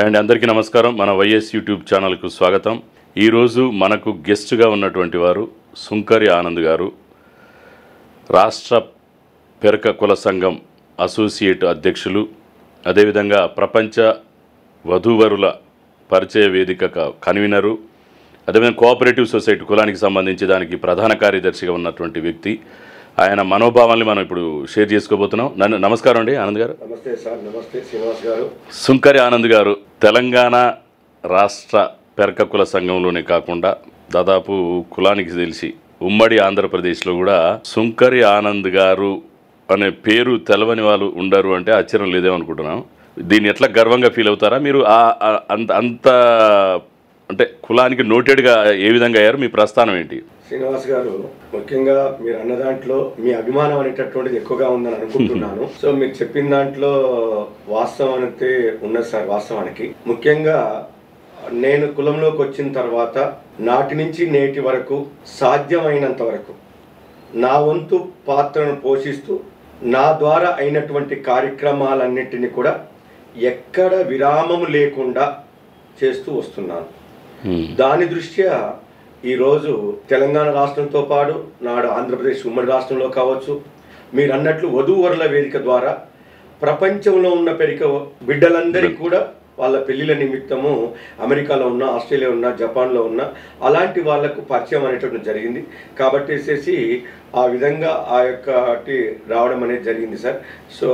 And అందరికీ నమస్కారం. మన వైఎస్ యూట్యూబ్ ఛానల్కు స్వాగతం. ఈరోజు మనకు గెస్ట్గా ఉన్నటువంటి వారు సుంకరి ఆనంద్ గారు, రాష్ట్ర పెరక కుల సంఘం అసోసియేట్ అధ్యక్షులు, అదేవిధంగా ప్రపంచ వధూవరుల పరిచయ వేదిక కన్వీనరు, అదేవిధంగా కోఆపరేటివ్ సొసైటీ కులానికి సంబంధించి దానికి ప్రధాన కార్యదర్శిగా ఉన్నటువంటి వ్యక్తి. ఆయన మనోభావాల్ని మనం ఇప్పుడు షేర్ చేసుకోబోతున్నాం. నమస్కారం అండి ఆనంద్ గారు. నమస్తే సార్. నమస్తే శ్రీనివాస్ గారు. సుంకరి ఆనంద్ గారు తెలంగాణ రాష్ట్ర పెరక కుల సంఘంలోనే కాకుండా దాదాపు కులానికి తెలిసి ఉమ్మడి ఆంధ్రప్రదేశ్లో కూడా సుంకరి ఆనంద్ గారు అనే పేరు తెలవని వాళ్ళు ఉండరు అంటే ఆశ్చర్యం లేదేమనుకుంటున్నాం. దీన్ని ఎట్లా గర్వంగా ఫీల్ అవుతారా మీరు? అంత అంటే కులానికి నోటెడ్గా ఏ విధంగా అయ్యారు? మీ ప్రస్థానం ఏంటి? శ్రీనివాస్ గారు, ముఖ్యంగా మీరు అన్న దాంట్లో మీ అభిమానం అనేటటువంటిది ఎక్కువగా ఉందని అనుకుంటున్నాను. సో మీరు చెప్పిన దాంట్లో వాస్తవం అయితే ఉన్నది సార్. వాస్తవానికి ముఖ్యంగా నేను కులంలోకి వచ్చిన తర్వాత నాటి నుంచి నేటి వరకు సాధ్యమైనంత వరకు నా వంతు పాత్రను పోషిస్తూ నా ద్వారా అయినటువంటి కార్యక్రమాలన్నింటినీ కూడా ఎక్కడ విరామము లేకుండా చేస్తూ వస్తున్నాను. దాని దృష్ట్యా ఈరోజు తెలంగాణ రాష్ట్రంతో పాటు నాడు ఆంధ్రప్రదేశ్ ఉమ్మడి రాష్ట్రంలో కావచ్చు, మీరు అన్నట్లు వధూవరుల వేదిక ద్వారా ప్రపంచంలో ఉన్న పెరిక బిడ్డలందరికీ కూడా వాళ్ళ పెళ్లిళ్ళ నిమిత్తము అమెరికాలో ఉన్న, ఆస్ట్రేలియా ఉన్న, జపాన్లో ఉన్న అలాంటి వాళ్లకు పరిచయం అనేటువంటి జరిగింది. కాబట్టి ఆ విధంగా ఆ యొక్కటి రావడం అనేది జరిగింది సార్. సో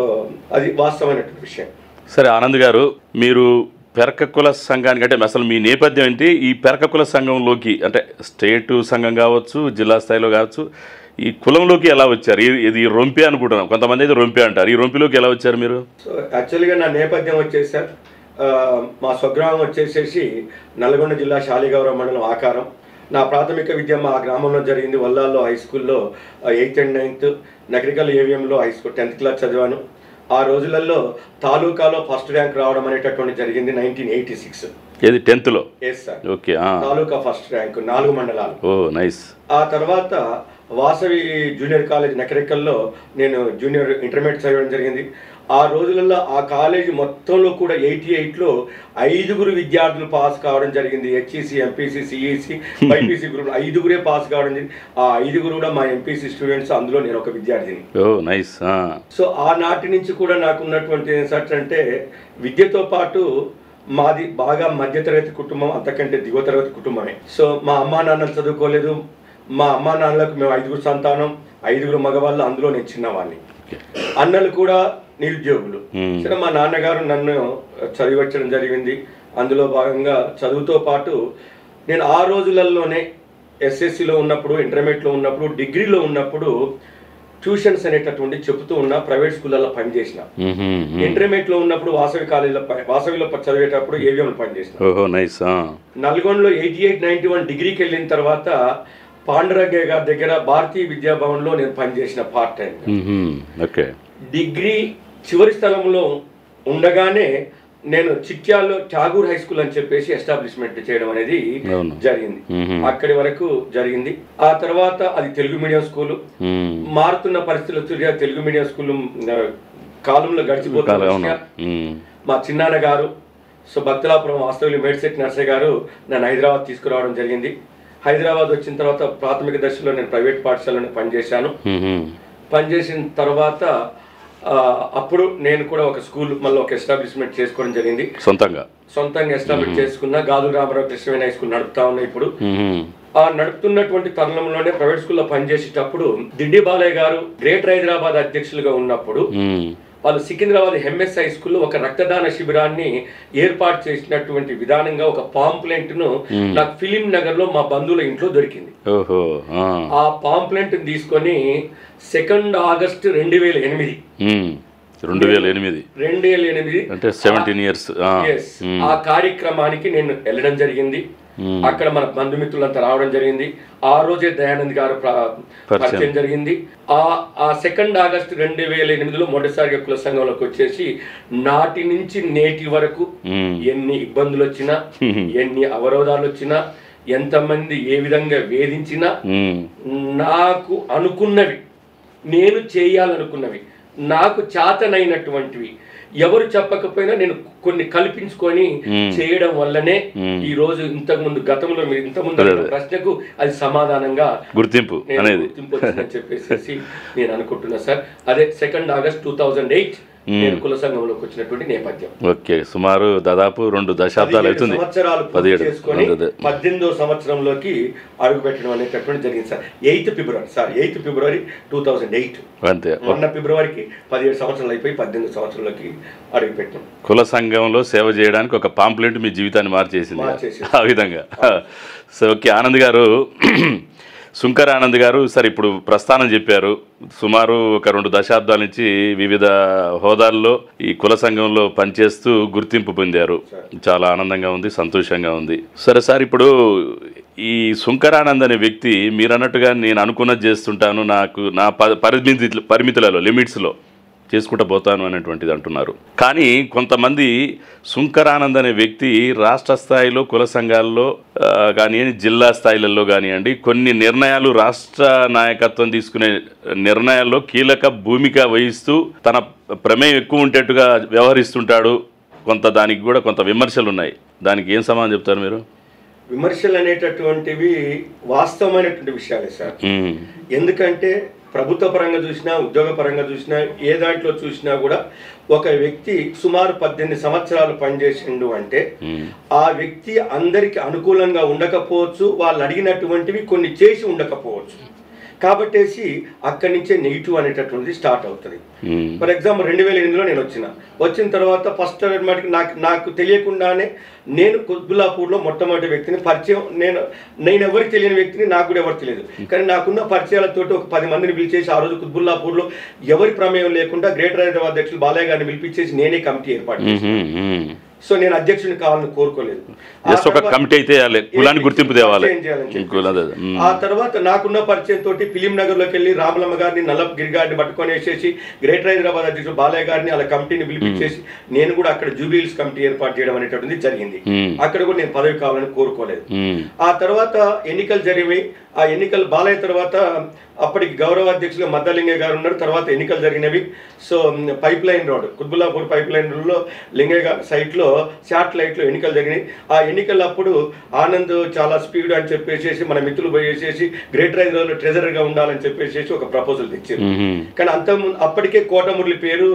అది వాస్తవమైనటువంటి విషయం. సరే ఆనంద్ గారు, మీరు పెరక కుల సంఘానికి అంటే అసలు మీ నేపథ్యం ఏంటి? ఈ పెరక కుల సంఘంలోకి అంటే స్టేటు సంఘం కావచ్చు, జిల్లా స్థాయిలో కావచ్చు, ఈ కులంలోకి ఎలా వచ్చారు? ఇది రొంపి అనుకుంటున్నాం, కొంతమంది అయితే రొంపి అంటారు. ఈ రొంపిలోకి ఎలా వచ్చారు మీరు? సో యాక్చువల్గా నా నేపథ్యం వచ్చేసి సార్, మా స్వగ్రామం వచ్చేసేసి నల్గొండ జిల్లా శాలిగౌరవ మండలం ఆకారం. నా ప్రాథమిక విద్య మా గ్రామంలో జరిగింది. వల్లాల్లో హై స్కూల్లో 8th and 9th, నగరికల్ ఏవిఎంలో హై స్కూల్ 10th క్లాస్ చదివాను. ఆ రోజులలో తాలూకాలో ఫస్ట్ ర్యాంక్ రావడం అనేటటువంటి జరిగింది 1986. ఏది 10th లో? Yes sir. Okay. Taluka first rank 4 మండలాలు. Oh nice. ఆ తర్వాత వాసవి జూనియర్ కాలేజ్ నకరికల్లో నేను జూనియర్ ఇంటర్మీడియట్ చదవడం జరిగింది. ఆ రోజులలో ఆ కాలేజీ మొత్తంలో కూడా 88లో 5 విద్యార్థులు పాస్ కావడం జరిగింది. HEC, MPC, CEC, BiPC group 5 pass కావడం జరిగింది. ఆ 5 కూడా మా ఎంపీసీ స్టూడెంట్స్. అందులో నేను ఒక విద్యార్థిని. ఓ నైస్. సో ఆనాటి నుంచి కూడా నాకు ఉన్నటువంటి ఏంటంటే విద్యతో పాటు మాది బాగా మధ్యతరగతి కుటుంబం, అంతకంటే దిగువ తరగతి కుటుంబమే. సో మా అమ్మా నాన్నలు చదువుకోలేదు. మా అమ్మా నాన్నలకు మేము 5 సంతానం, 5 మగవాళ్ళు, అందులో నేను చిన్నవాడిని. అన్నలు కూడా నిరుద్యోగులు. సరే మా నాన్నగారు నన్ను చదివించడం జరిగింది. అందులో భాగంగా చదువుతో పాటు నేను ఆ రోజులలోనే ఎస్ఎస్సిలో ఉన్నప్పుడు, ఇంటర్మీడియట్లో ఉన్నప్పుడు, డిగ్రీలో ఉన్నప్పుడు ట్యూషన్స్ అనేటటువంటి చెబుతూ ఉన్న ప్రైవేట్ స్కూళ్ళలో పనిచేసిన. ఇంటర్మీడియట్లో ఉన్నప్పుడు వాసవిలో చదివేటప్పుడు ఏవిఎంలో పనిచేసిన. నల్గొండలో 88-91 డిగ్రీకి వెళ్ళిన తర్వాత పాండురంగయ్య గారి దగ్గర భారతీయ విద్యాభవన్లో నేను పనిచేసిన పార్ట్ టైం. డిగ్రీ చివరి స్థలంలో ఉండగానే నేను చిట్యాల్లో ఠాగూర్ హై స్కూల్ అని చెప్పేసి ఎస్టాబ్లిష్మెంట్ చేయడం అనేది జరిగింది. అక్కడి వరకు జరిగింది. ఆ తర్వాత అది తెలుగు మీడియం స్కూలు. మారుతున్న పరిస్థితులు తెలుగు మీడియం స్కూల్ కాలంలో గడిచిపోతున్న మా చిన్నాన్న గారు, సో భక్తులాపురం వాస్తవులు మేడ్శెట్టి నర్సయ్య గారు నన్ను హైదరాబాద్ తీసుకురావడం జరిగింది. హైదరాబాద్ వచ్చిన తర్వాత ప్రాథమిక దశలో నేను ప్రైవేట్ పాఠశాలలో పనిచేశాను. పనిచేసిన తర్వాత అప్పుడు నేను కూడా ఒక స్కూల్ మళ్ళీ ఒక ఎస్టాబ్లిష్మెంట్ చేసుకోవడం జరిగింది. సొంతంగా ఎస్టాబ్లిష్ చేసుకున్న గాజు రామరావు కృష్ణవేణి హై స్కూల్ నడుపుతా ఉన్నా ఇప్పుడు. ఆ నడుపుతున్నటువంటి తరుణంలోనే ప్రైవేట్ స్కూల్లో పనిచేసేటప్పుడు దిడ్డి బాలయ్య గారు గ్రేటర్ హైదరాబాద్ అధ్యక్షులుగా ఉన్నప్పుడు వాళ్ళు సికింద్రాబాద్ ఎంఎస్ హై స్కూల్లో ఒక రక్తదాన శిబిరాన్ని ఏర్పాటు చేసినటువంటి విధానంగా ఒక పాంప్లెంట్ ను నాకు ఫిలిం నగర్ లో మా బంధువుల ఇంట్లో దొరికింది. ఆ పాంప్లెంట్ తీసుకొని 2 ఆగస్టు 2008 అంటే 17 years ఆ కార్యక్రమానికి నేను వెళ్ళడం జరిగింది. అక్కడ మన బంధుమిత్రులంతా రావడం జరిగింది. ఆ రోజే దయానంద్ గారు పరిచయం జరిగింది. ఆ 2 ఆగస్టు 2008లో మొదటిసారిగా కుల సంఘంలోకి వచ్చేసి నాటి నుంచి నేటి వరకు ఎన్ని ఇబ్బందులు వచ్చినా, ఎన్ని అవరోధాలు వచ్చినా, ఎంతమంది ఏ విధంగా వేధించినా, నాకు అనుకున్నవి, నేను చేయాలనుకున్నవి, నాకు చేతనైనటువంటివి ఎవరు చెప్పకపోయినా నేను కొన్ని కల్పించుకొని చేయడం వల్లనే ఈ రోజు గతంలో మీరు ఇంతకుముందు ప్రశ్నకు అది సమాధానంగా గుర్తింపు వచ్చిందని చెప్పేసి నేను అనుకుంటున్నా సార్. అదే 2 ఆగస్ట్ 2008 నేను కుల సంఘంలోకి వచ్చినటువంటి నేపథ్యం. ఓకే, సుమారు దాదాపు 2 దశాబ్దాలు అవుతుంది. సంవత్సరాలు పూర్తి చేసుకొని 18వ సంవత్సరంలోకి అడుగు పెట్టడం అనేటటువంటి జరిగింది సార్. 8th ఫిబ్రవరి 2008. అంతే, మొన్న ఫిబ్రవరికి 17 సంవత్సరాలు అయిపోయి 18 సంవత్సరంలోకి అడుగు పెట్టాం. కుల సంఘంలో సేవ చేయడానికి ఒక పాంప్లెంట్ మీ జీవితాన్ని మార్చేసింది ఆ విధంగా. సో ఓకే, ఆనంద్ గారు, సుంకర ఆనంద్ గారు, సార్ ఇప్పుడు ప్రస్థానం చెప్పారు. సుమారు ఒక 2 దశాబ్దాల నుంచి వివిధ హోదాల్లో ఈ కుల సంఘంలో పనిచేస్తూ గుర్తింపు పొందారు. చాలా ఆనందంగా ఉంది, సంతోషంగా ఉంది. సరే సార్, ఇప్పుడు ఈ సుంకరానంద్ అనే వ్యక్తి మీరు అన్నట్టుగా నేను అనుకున్నది చేస్తుంటాను, నాకు నా పరిమితులలో లిమిట్స్లో చేసుకుంటూ పోతాను అనేటువంటిది అంటున్నారు. కానీ కొంతమంది సుంకరానంద్ అనే వ్యక్తి రాష్ట్ర స్థాయిలో కుల సంఘాల్లో కానివ్వండి, జిల్లా స్థాయిలలో కానివ్వండి, కొన్ని నిర్ణయాలు రాష్ట్ర నాయకత్వం తీసుకునే నిర్ణయాల్లో కీలక భూమిక వహిస్తూ తన ప్రమేయం ఎక్కువ ఉండేట్టుగా వ్యవహరిస్తుంటాడు. దానికి కూడా కొంత విమర్శలు ఉన్నాయి. దానికి ఏం సమాధానం చెప్తారు మీరు? విమర్శలు అనేటటువంటివి వాస్తవమైనటువంటి విషయాలే సార్. ఎందుకంటే ప్రభుత్వ పరంగా చూసినా, ఉద్యోగ పరంగా చూసినా, ఏ దాంట్లో చూసినా కూడా ఒక వ్యక్తి సుమారు 18 సంవత్సరాలు పనిచేసిండు అంటే ఆ వ్యక్తి అందరికి అనుకూలంగా ఉండకపోవచ్చు, వాళ్ళు అడిగినటువంటివి కొన్ని చేసి ఉండకపోవచ్చు. కాబట్టేసి అక్కడి నుంచే నెగిటివ్ అనేటటువంటిది స్టార్ట్ అవుతుంది. ఫర్ ఎగ్జాంపుల్ 2008లో నేను వచ్చిన తర్వాత ఫస్ట్ నాకు తెలియకుండానే నేను కుత్బుల్లాపూర్లో మొట్టమొదటి వ్యక్తిని పరిచయం, నేను ఎవరికి తెలియని వ్యక్తిని, నాకు కూడా ఎవరు తెలియదు. కానీ నాకున్న పరిచయాలతోటి ఒక 10 మందిని పిలిచేసి ఆ రోజు కుత్బుల్లాపూర్లో ఎవరి ప్రమేయం లేకుండా గ్రేటర్ హైదరాబాద్ అధ్యక్షులు బాలయ్య గారిని పిలిపించేసి నేనే కమిటీ ఏర్పాటు చేశాను. సో నేను అధ్యక్షుడిని కావాలని కోరుకోలేదు. కమిటీ అయితే కులానికి గుర్తింపు తేవాలి. ఆ తర్వాత నాకున్న పరిచయం తోటి ఫిలిం నగర్ లోకి వెళ్ళి రామలమ్మ గారిని, నల్లప్ గిరి గారిని పట్టుకొని వేసేసి గ్రేటర్ హైదరాబాద్ అధ్యక్షుడు బాలయ్య గారిని అలా కమిటీని పిలిపించేసి నేను కూడా అక్కడ జూబిలీస్ కమిటీ ఏర్పాటు చేయడం అనేటువంటిది జరిగింది. అక్కడ కూడా నేను పదవి కావాలని కోరుకోలేదు. ఆ తర్వాత ఎన్నికలు జరిగి, ఆ ఎన్నికలు బాలయ్య తర్వాత అప్పటికి గౌరవ అధ్యక్షులుగా మద్దలింగయ్య గారు ఉన్నారు. తర్వాత ఎన్నికలు జరిగినవి. So pipeline road, Qutbullapur pipeline రోడ్లో లింగయ్య గారి సైట్లో శాటిలైట్లో ఎన్నికలు జరిగినాయి. ఆ ఎన్నికలప్పుడు ఆనంద్ చాలా స్పీడ్ అని చెప్పేసి మన మిత్రులు పోయేసేసి గ్రేటర్ హైదరాబాద్లో ట్రెజరర్గా ఉండాలని చెప్పేసి ఒక ప్రపోజల్ తెచ్చారు. కానీ అప్పటికే కోటమురళి పేరు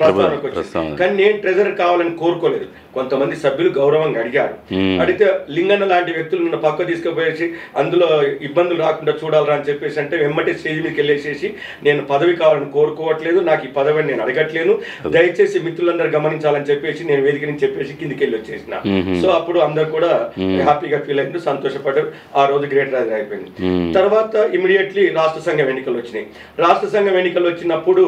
ప్రస్తావనకు వచ్చింది. కానీ నేను ట్రెజరర్ కావాలని కోరుకోలేదు. కొంతమంది సభ్యులు గౌరవంగా అడిగారు. అడిగితే లింగన్న లాంటి వ్యక్తులు నన్ను పక్క తీసుకుపోయేసి అందులో ఇబ్బందులు రాకుండా చూడాలరా అని చెప్పేసి అంటే వెంబటి స్టేజ్ మీదకి వెళ్ళేసేసి నేను పదవి కావాలని కోరుకోవట్లేదు, నాకు ఈ పదవిని నేను అడగట్లేను, దయచేసి మిత్రులందరూ గమనించాలని చెప్పేసి నేను వేదిక నుంచి చెప్పేసి కిందికి వెళ్ళి వచ్చేసిన. సో అప్పుడు అందరు కూడా హ్యాపీగా ఫీల్ అయ్యారు, సంతోషపడ్డారు. ఆ రోజు గ్రేటర్ హైదరాబాద్ అయిపోయింది. తర్వాత ఇమీడియట్లీ రాష్ట్ర సంఘం ఎన్నికలు వచ్చినాయి. రాష్ట్ర సంఘం ఎన్నికలు వచ్చినప్పుడు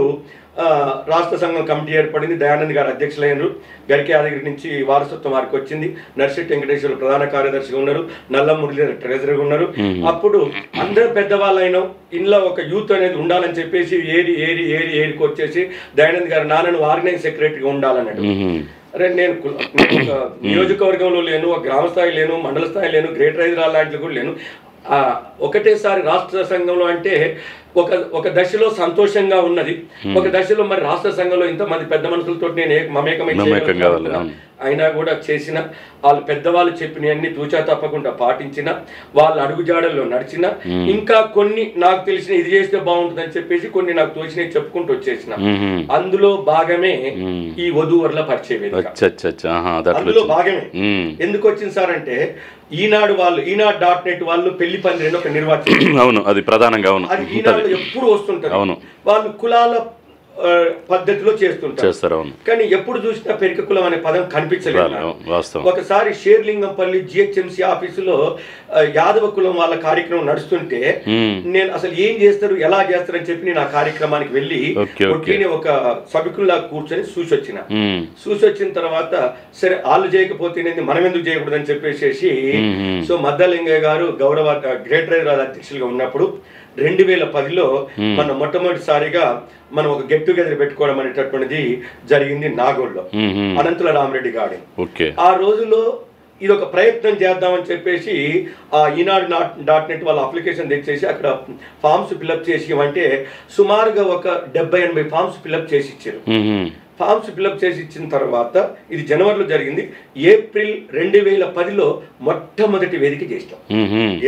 రాష్ట్ర సంఘం కమిటీ ఏర్పడింది. దయానంద్ గారు అధ్యక్షులైనరు. గరికే యాదగిరి నుంచి వారసత్వం వారికి వచ్చింది. నర్సిట్ వెంకటేశ్వర ప్రధాన కార్యదర్శిగా ఉన్నారు. నల్ల మురళి ట్రెజరర్గా ఉన్నారు. అప్పుడు అందరూ పెద్దవాళ్ళైనా ఇంట్లో ఒక యూత్ అనేది ఉండాలని చెప్పేసి ఏరికి వచ్చేసి దయానంద్ గారు నాన్నను ఆర్గనైజ్ సెక్రటరీగా ఉండాలన్నాడు. అరే నేను నియోజకవర్గంలో లేను, ఒక గ్రామ స్థాయి లేను, మండల స్థాయి లేను, గ్రేటర్ హైదరాబాద్ లాంటివి కూడా లేను. ఒకటేసారి రాష్ట్ర సంఘంలో అంటే ఒక దశలో సంతోషంగా ఉన్నది, ఒక దశలో మరి రాష్ట్ర సంఘంలో ఇంతమంది పెద్ద మనుషులతో నేను అయినా కూడా చేసిన, వాళ్ళు పెద్దవాళ్ళు చెప్పినవన్నీ తూచా తప్పకుండా పాటించిన, వాళ్ళ అడుగుజాడల్లో నడిచిన, ఇంకా కొన్ని నాకు తెలిసిన ఇది చేస్తే బాగుంటుందని చెప్పేసి కొన్ని నాకు తోచినవి చెప్పుకుంటూ వచ్చేసిన. అందులో భాగమే ఈ వధూవరుల పరిచయ వేదిక. అందులో భాగమే ఎందుకు వచ్చింది సార్ అంటే ఈనాడు.net వాళ్ళు పెళ్లి పందిరిని ఒక నిర్వాచన, అవును అది ప్రధానంగా, అది ఈనాడు ఎప్పుడు వస్తుంటారు. వాళ్ళు కులాల పద్ధతిలో చేస్తుంటారు. కానీ ఎప్పుడు చూసినా పెరిక కులం అనే పదం కనిపించలేదు. ఒకసారి షేర్లింగంపల్లి జిహెచ్ఎంసీ ఆఫీసులో యాదవ కులం వాళ్ళ కార్యక్రమం నడుస్తుంటే నేను అసలు ఏం చేస్తారు, ఎలా చేస్తారు అని చెప్పి నేను ఆ కార్యక్రమానికి వెళ్ళి ఒక సభికుల్లా కూర్చొని చూసొచ్చిన తర్వాత సరే వాళ్ళు చేయకపోతే మనం ఎందుకు చేయకూడదు అని చెప్పేసి సో మద్దలింగయ్య గారు గౌరవ గ్రేటర్ హైదరాబాద్ అధ్యక్షులుగా ఉన్నప్పుడు 2010లో మన మొట్టమొదటిసారిగా మనం ఒక గెట్ టుగెదర్ పెట్టుకోవడం అనేటటువంటిది జరిగింది నాగోల్లో, అనంతుల రామరెడ్డి గార్డెన్. ఆ రోజులో ఇది ఒక ప్రయత్నం చేద్దామని చెప్పేసి ఆ ఈనాడు.net వాళ్ళ అప్లికేషన్ తెచ్చేసి అక్కడ ఫామ్స్ ఫిల్అప్ చేసి అంటే సుమారుగా ఒక 70-80 ఫామ్స్ ఫిల్అప్ చేసి ఇచ్చారు. ఫామ్స్ ఫిల్అప్ చేసి ఇచ్చిన తర్వాత ఇది జనవరిలో జరిగింది. ఏప్రిల్ 2010లో మొట్టమొదటి వేదిక చేసినాం.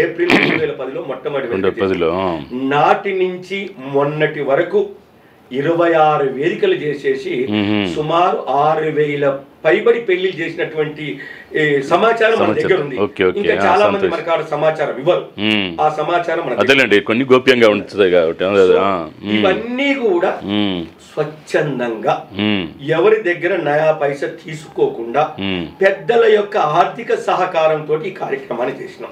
ఏప్రిల్ 2010లో మొట్టమొదటి వేదిక. నాటి నుంచి మొన్నటి వరకు 26 వేదికలు చేసేసి సుమారు 6,000 పైబడి పెళ్లిళ్ళు చేసినటువంటి సమాచారం మన దగ్గర ఉంది. ఇంకా చాలా మంది మనకు ఆ సమాచారం ఇవ్వరు. ఆ సమాచారం కొన్ని గోప్యంగా ఉంటుంది కాబట్టి ఇవన్నీ కూడా స్వచ్ఛందంగా ఎవరి దగ్గర నయా పైసా తీసుకోకుండా పెద్దల యొక్క ఆర్థిక సహకారంతో ఈ కార్యక్రమాన్ని చేసినాం.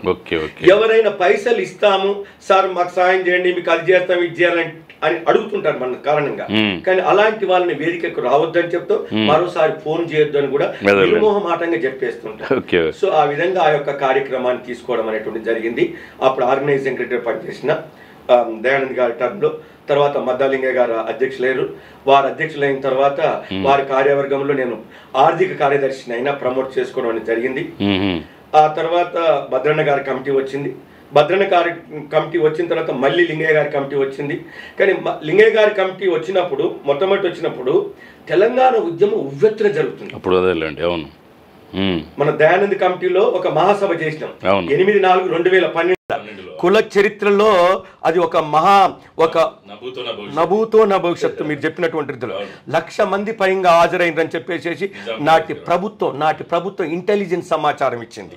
ఎవరైనా పైసలు ఇస్తాము సార్ మాకు సాయం చేయండి మీకు అది చేస్తాం ఇది చేయాలని అని అడుగుతుంటారు మన కారణంగా. కానీ అలాంటి వాళ్ళని వేదికకు రావద్దని చెప్తూ మరోసారి ఫోన్ చేయొద్దు అని కూడా నిర్మోహమాటంగా చెప్పేస్తుంటారు. సో ఆ విధంగా ఆ యొక్క కార్యక్రమాన్ని తీసుకోవడం అనేటువంటి జరిగింది. అప్పుడు ఆర్గనైజింగ్ సెక్రటరీ పనిచేసిన దయానంద్ గారి టర్మ్లో, తర్వాత మద్దాలింగయ్య గారు అధ్యక్షులయ్యారు. వారు అధ్యక్షులైన తర్వాత వారి కార్యవర్గంలో నేను ఆర్థిక కార్యదర్శిని అయినా ప్రమోట్ చేసుకోవడం అనేది జరిగింది. ఆ తర్వాత భద్రన్న గారి కమిటీ వచ్చింది. భద్రన్న గారి కమిటీ వచ్చిన తర్వాత మళ్ళీ లింగయ్య గారి కమిటీ వచ్చింది. కానీ లింగయ్య గారి కమిటీ వచ్చినప్పుడు మొట్టమొదటి వచ్చినప్పుడు తెలంగాణ ఉద్యమం ఉవ్వెత్తున జరుగుతుంది. మన దయానంద్ కమిటీలో ఒక మహాసభ చేసినాం 8/4/2012. కుల చరిత్రలో అది ఒక నభూతో నా భవిష్యత్తు మీరు చెప్పినటువంటి రీతిలో 1,00,000 మంది పైగా హాజరైందని చెప్పేసి నాటి ప్రభుత్వం ఇంటెలిజెన్స్ సమాచారం ఇచ్చింది.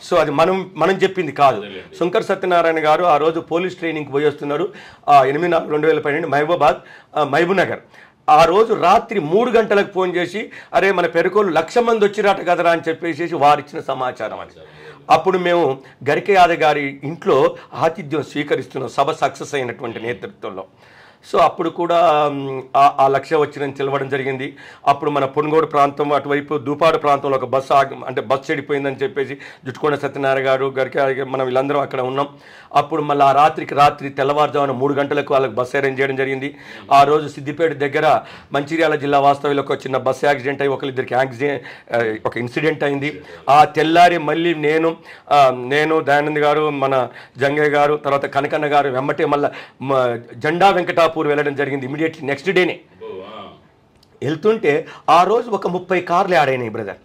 సో అది మనం చెప్పింది కాదు. శంకర్ సత్యనారాయణ గారు ఆ రోజు పోలీస్ ట్రైనింగ్కి పోయి వస్తున్నారు 8/4/2012 మహబూబ్ నగర్. ఆ రోజు రాత్రి 3 గంటలకు ఫోన్ చేసి అరే మన పెరుకోలు 1,00,000 మంది వచ్చిరాట కదరా అని చెప్పేసి వారు ఇచ్చిన సమాచారం అది. అప్పుడు మేము గరికే యాదవ్ గారి ఇంట్లో ఆతిథ్యం స్వీకరిస్తున్నాం సభ సక్సెస్ అయినటువంటి నేతృత్వంలో. సో అప్పుడు కూడా ఆ 1,00,000 వచ్చిందని తెలవడం జరిగింది. అప్పుడు మన పొన్గోడు ప్రాంతం అటువైపు దూపాడు ప్రాంతంలో ఒక బస్సు చెడిపోయిందని చెప్పేసి జుట్టుకొండ సత్యనారాయణ గారు గరికే మనం వీళ్ళందరం అక్కడ ఉన్నాం. అప్పుడు మళ్ళీ ఆ రాత్రి తెల్లవారుజామున 3 గంటలకు వాళ్ళకి బస్సు అరేంజ్ చేయడం జరిగింది. ఆ రోజు సిద్దిపేట దగ్గర మంచిర్యాల జిల్లా వాస్తవ్యంలో ఒక చిన్న బస్సు యాక్సిడెంట్ అయ్యి ఒకరిద్దరికి ఒక ఇన్సిడెంట్ అయింది. ఆ తెల్లారి మళ్ళీ నేను దయానంద్ గారు మన జంగయ్య గారు తర్వాత కనకన్న గారు వెమ్మటే మళ్ళీ జెండా వెంకటాపూర్ వెళ్ళడం జరిగింది. ఇమీడియట్లీ నెక్స్ట్ డేనే వెళ్తుంటే ఆ రోజు ఒక 30 కార్లు యాడ్ అయినాయి బ్రదర్.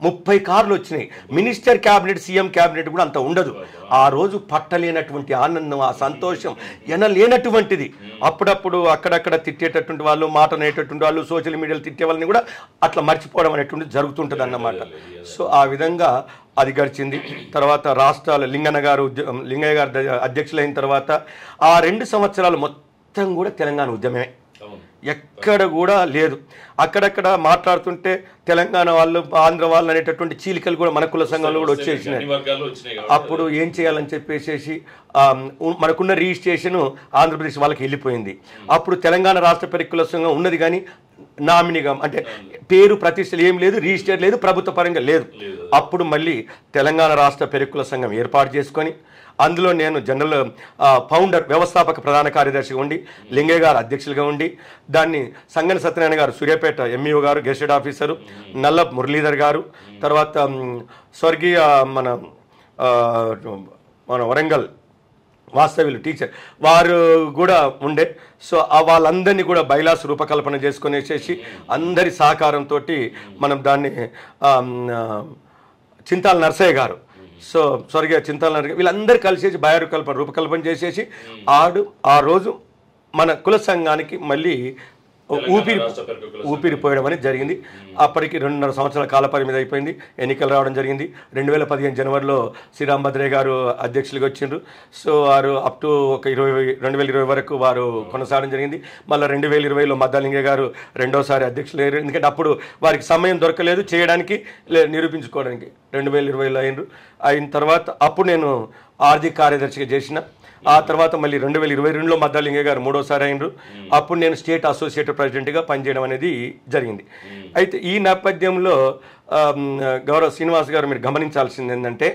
30 కార్లు వచ్చినాయి. మినిస్టర్ క్యాబినెట్ సీఎం క్యాబినెట్ కూడా అంత ఉండదు. ఆ రోజు పట్టలేనటువంటి ఆనందం ఆ సంతోషం ఎనలేనటువంటిది. అప్పుడప్పుడు అక్కడక్కడ తిట్టేటటువంటి వాళ్ళు మాట అనేటటువంటి వాళ్ళు సోషల్ మీడియాలో తిట్టే వాళ్ళని కూడా అట్లా మర్చిపోవడం అనేటువంటిది జరుగుతుంటుంది అన్నమాట. సో ఆ విధంగా అది గడిచింది. తర్వాత రాష్ట్రాల లింగయ్య గారు అధ్యక్షులైన తర్వాత ఆ 2 సంవత్సరాలు మొత్తం కూడా తెలంగాణ ఉద్యమమే, ఎక్కడ కూడా లేదు. అక్కడక్కడ మాట్లాడుతుంటే తెలంగాణ వాళ్ళు ఆంధ్ర వాళ్ళు అనేటటువంటి చీలికలు కూడా మన కుల సంఘంలో కూడా వచ్చేసినాయి. అప్పుడు ఏం చేయాలని చెప్పేసి మనకున్న రిజిస్ట్రేషన్ ఆంధ్రప్రదేశ్ వాళ్ళకి వెళ్ళిపోయింది. అప్పుడు తెలంగాణ రాష్ట్ర పెరుకుల సంఘం ఉన్నది కానీ నామినీగా అంటే పేరు ప్రతిష్టలు ఏం లేదు, రిజిస్టర్ లేదు, ప్రభుత్వ పరంగా లేదు. అప్పుడు మళ్ళీ తెలంగాణ రాష్ట్ర పెరుకుల సంఘం ఏర్పాటు చేసుకొని అందులో నేను జనరల్ ఫౌండర్ వ్యవస్థాపక ప్రధాన కార్యదర్శిగా ఉండి లింగయ్య గారు అధ్యక్షులుగా ఉండి దాన్ని సంగన సత్యనారాయణ గారు సూర్యాపేట ఎంఈఓ గారు గెస్టెడ్ ఆఫీసరు, నల్ల మురళీధర్ గారు, తర్వాత స్వర్గీయ మన వరంగల్ వాస్తవ్యులు టీచర్ వారు కూడా ఉండే. సో వాళ్ళందరినీ కూడా బైలాస్ రూపకల్పన చేసుకునేసేసి అందరి సహకారంతో మనం దాన్ని చింతాల నరసయ్య గారు, సో స్వర్గీయ చింతాల నరసయ్య వీళ్ళందరూ కలిసేసి రూపకల్పన చేసేసి ఆ రోజు మన కుల సంఘానికి మళ్ళీ ఊపిరిపోయడం అనేది జరిగింది. అప్పటికి 2.5 సంవత్సరాల కాల పరిమితి అయిపోయింది. ఎన్నికలు రావడం జరిగింది. 2015 జనవరిలో శ్రీరామ్ భద్రయ్య గారు అధ్యక్షులుగా వచ్చిండ్రు. సో వారు అప్ టు ఒక 2020 వరకు వారు కొనసాగడం జరిగింది. మళ్ళీ 2020లో మద్దాలింగయ్య గారు రెండోసారి అధ్యక్షులు అయ్యారు. ఎందుకంటే అప్పుడు వారికి సమయం దొరకలేదు చేయడానికి నిరూపించుకోవడానికి. 2020లో అయిన తర్వాత అప్పుడు నేను ఆర్థిక కార్యదర్శిగా చేసిన. ఆ తర్వాత మళ్ళీ 2022లో మద్దాలింగయ్య గారు 3వ అయినరు. అప్పుడు నేను స్టేట్ అసోసియేట్ ప్రెసిడెంట్గా పనిచేయడం అనేది జరిగింది. అయితే ఈ నేపథ్యంలో గౌరవ శ్రీనివాస్ గారు మీరు గమనించాల్సింది ఏంటంటే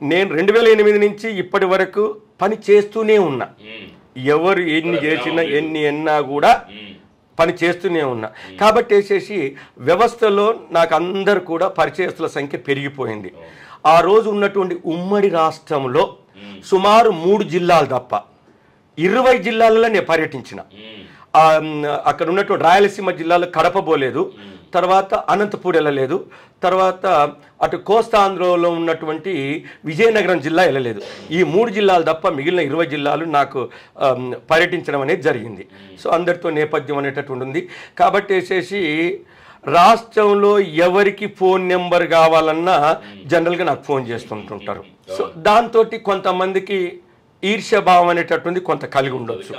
నేను 2008 నుంచి ఇప్పటి వరకు పని చేస్తూనే ఉన్నా. ఎవరు ఎన్ని చేసినా ఎన్ని ఎన్నా కూడా పని చేస్తూనే ఉన్నా. కాబట్టి వేసేసి వ్యవస్థలో నాకు అందరు కూడా పరిచయస్తుల సంఖ్య పెరిగిపోయింది. ఆ రోజు ఉన్నటువంటి ఉమ్మడి రాష్ట్రంలో సుమారు 3 జిల్లాలు తప్ప 20 జిల్లాలలో నేను పర్యటించిన. అక్కడ ఉన్నటువంటి రాయలసీమ జిల్లాలో కడప పోలేదు, తర్వాత అనంతపూర్ వెళ్ళలేదు, తర్వాత అటు కోస్తాంధ్రలో ఉన్నటువంటి విజయనగరం జిల్లా వెళ్ళలేదు. ఈ 3 జిల్లాలు తప్ప మిగిలిన 20 జిల్లాలు నాకు పర్యటించడం అనేది జరిగింది. సో అందరితో నేపథ్యం అనేటటువంటి ఉంది. కాబట్టి వేసేసి రాష్ట్రంలో ఎవరికి ఫోన్ నెంబర్ కావాలన్నా జనరల్గా నాకు ఫోన్ చేస్తుంటుంటారు. సో దాంతో కొంతమందికి ఈర్ష్యభావం అనేటటువంటి కొంత కలిగి ఉండొచ్చు.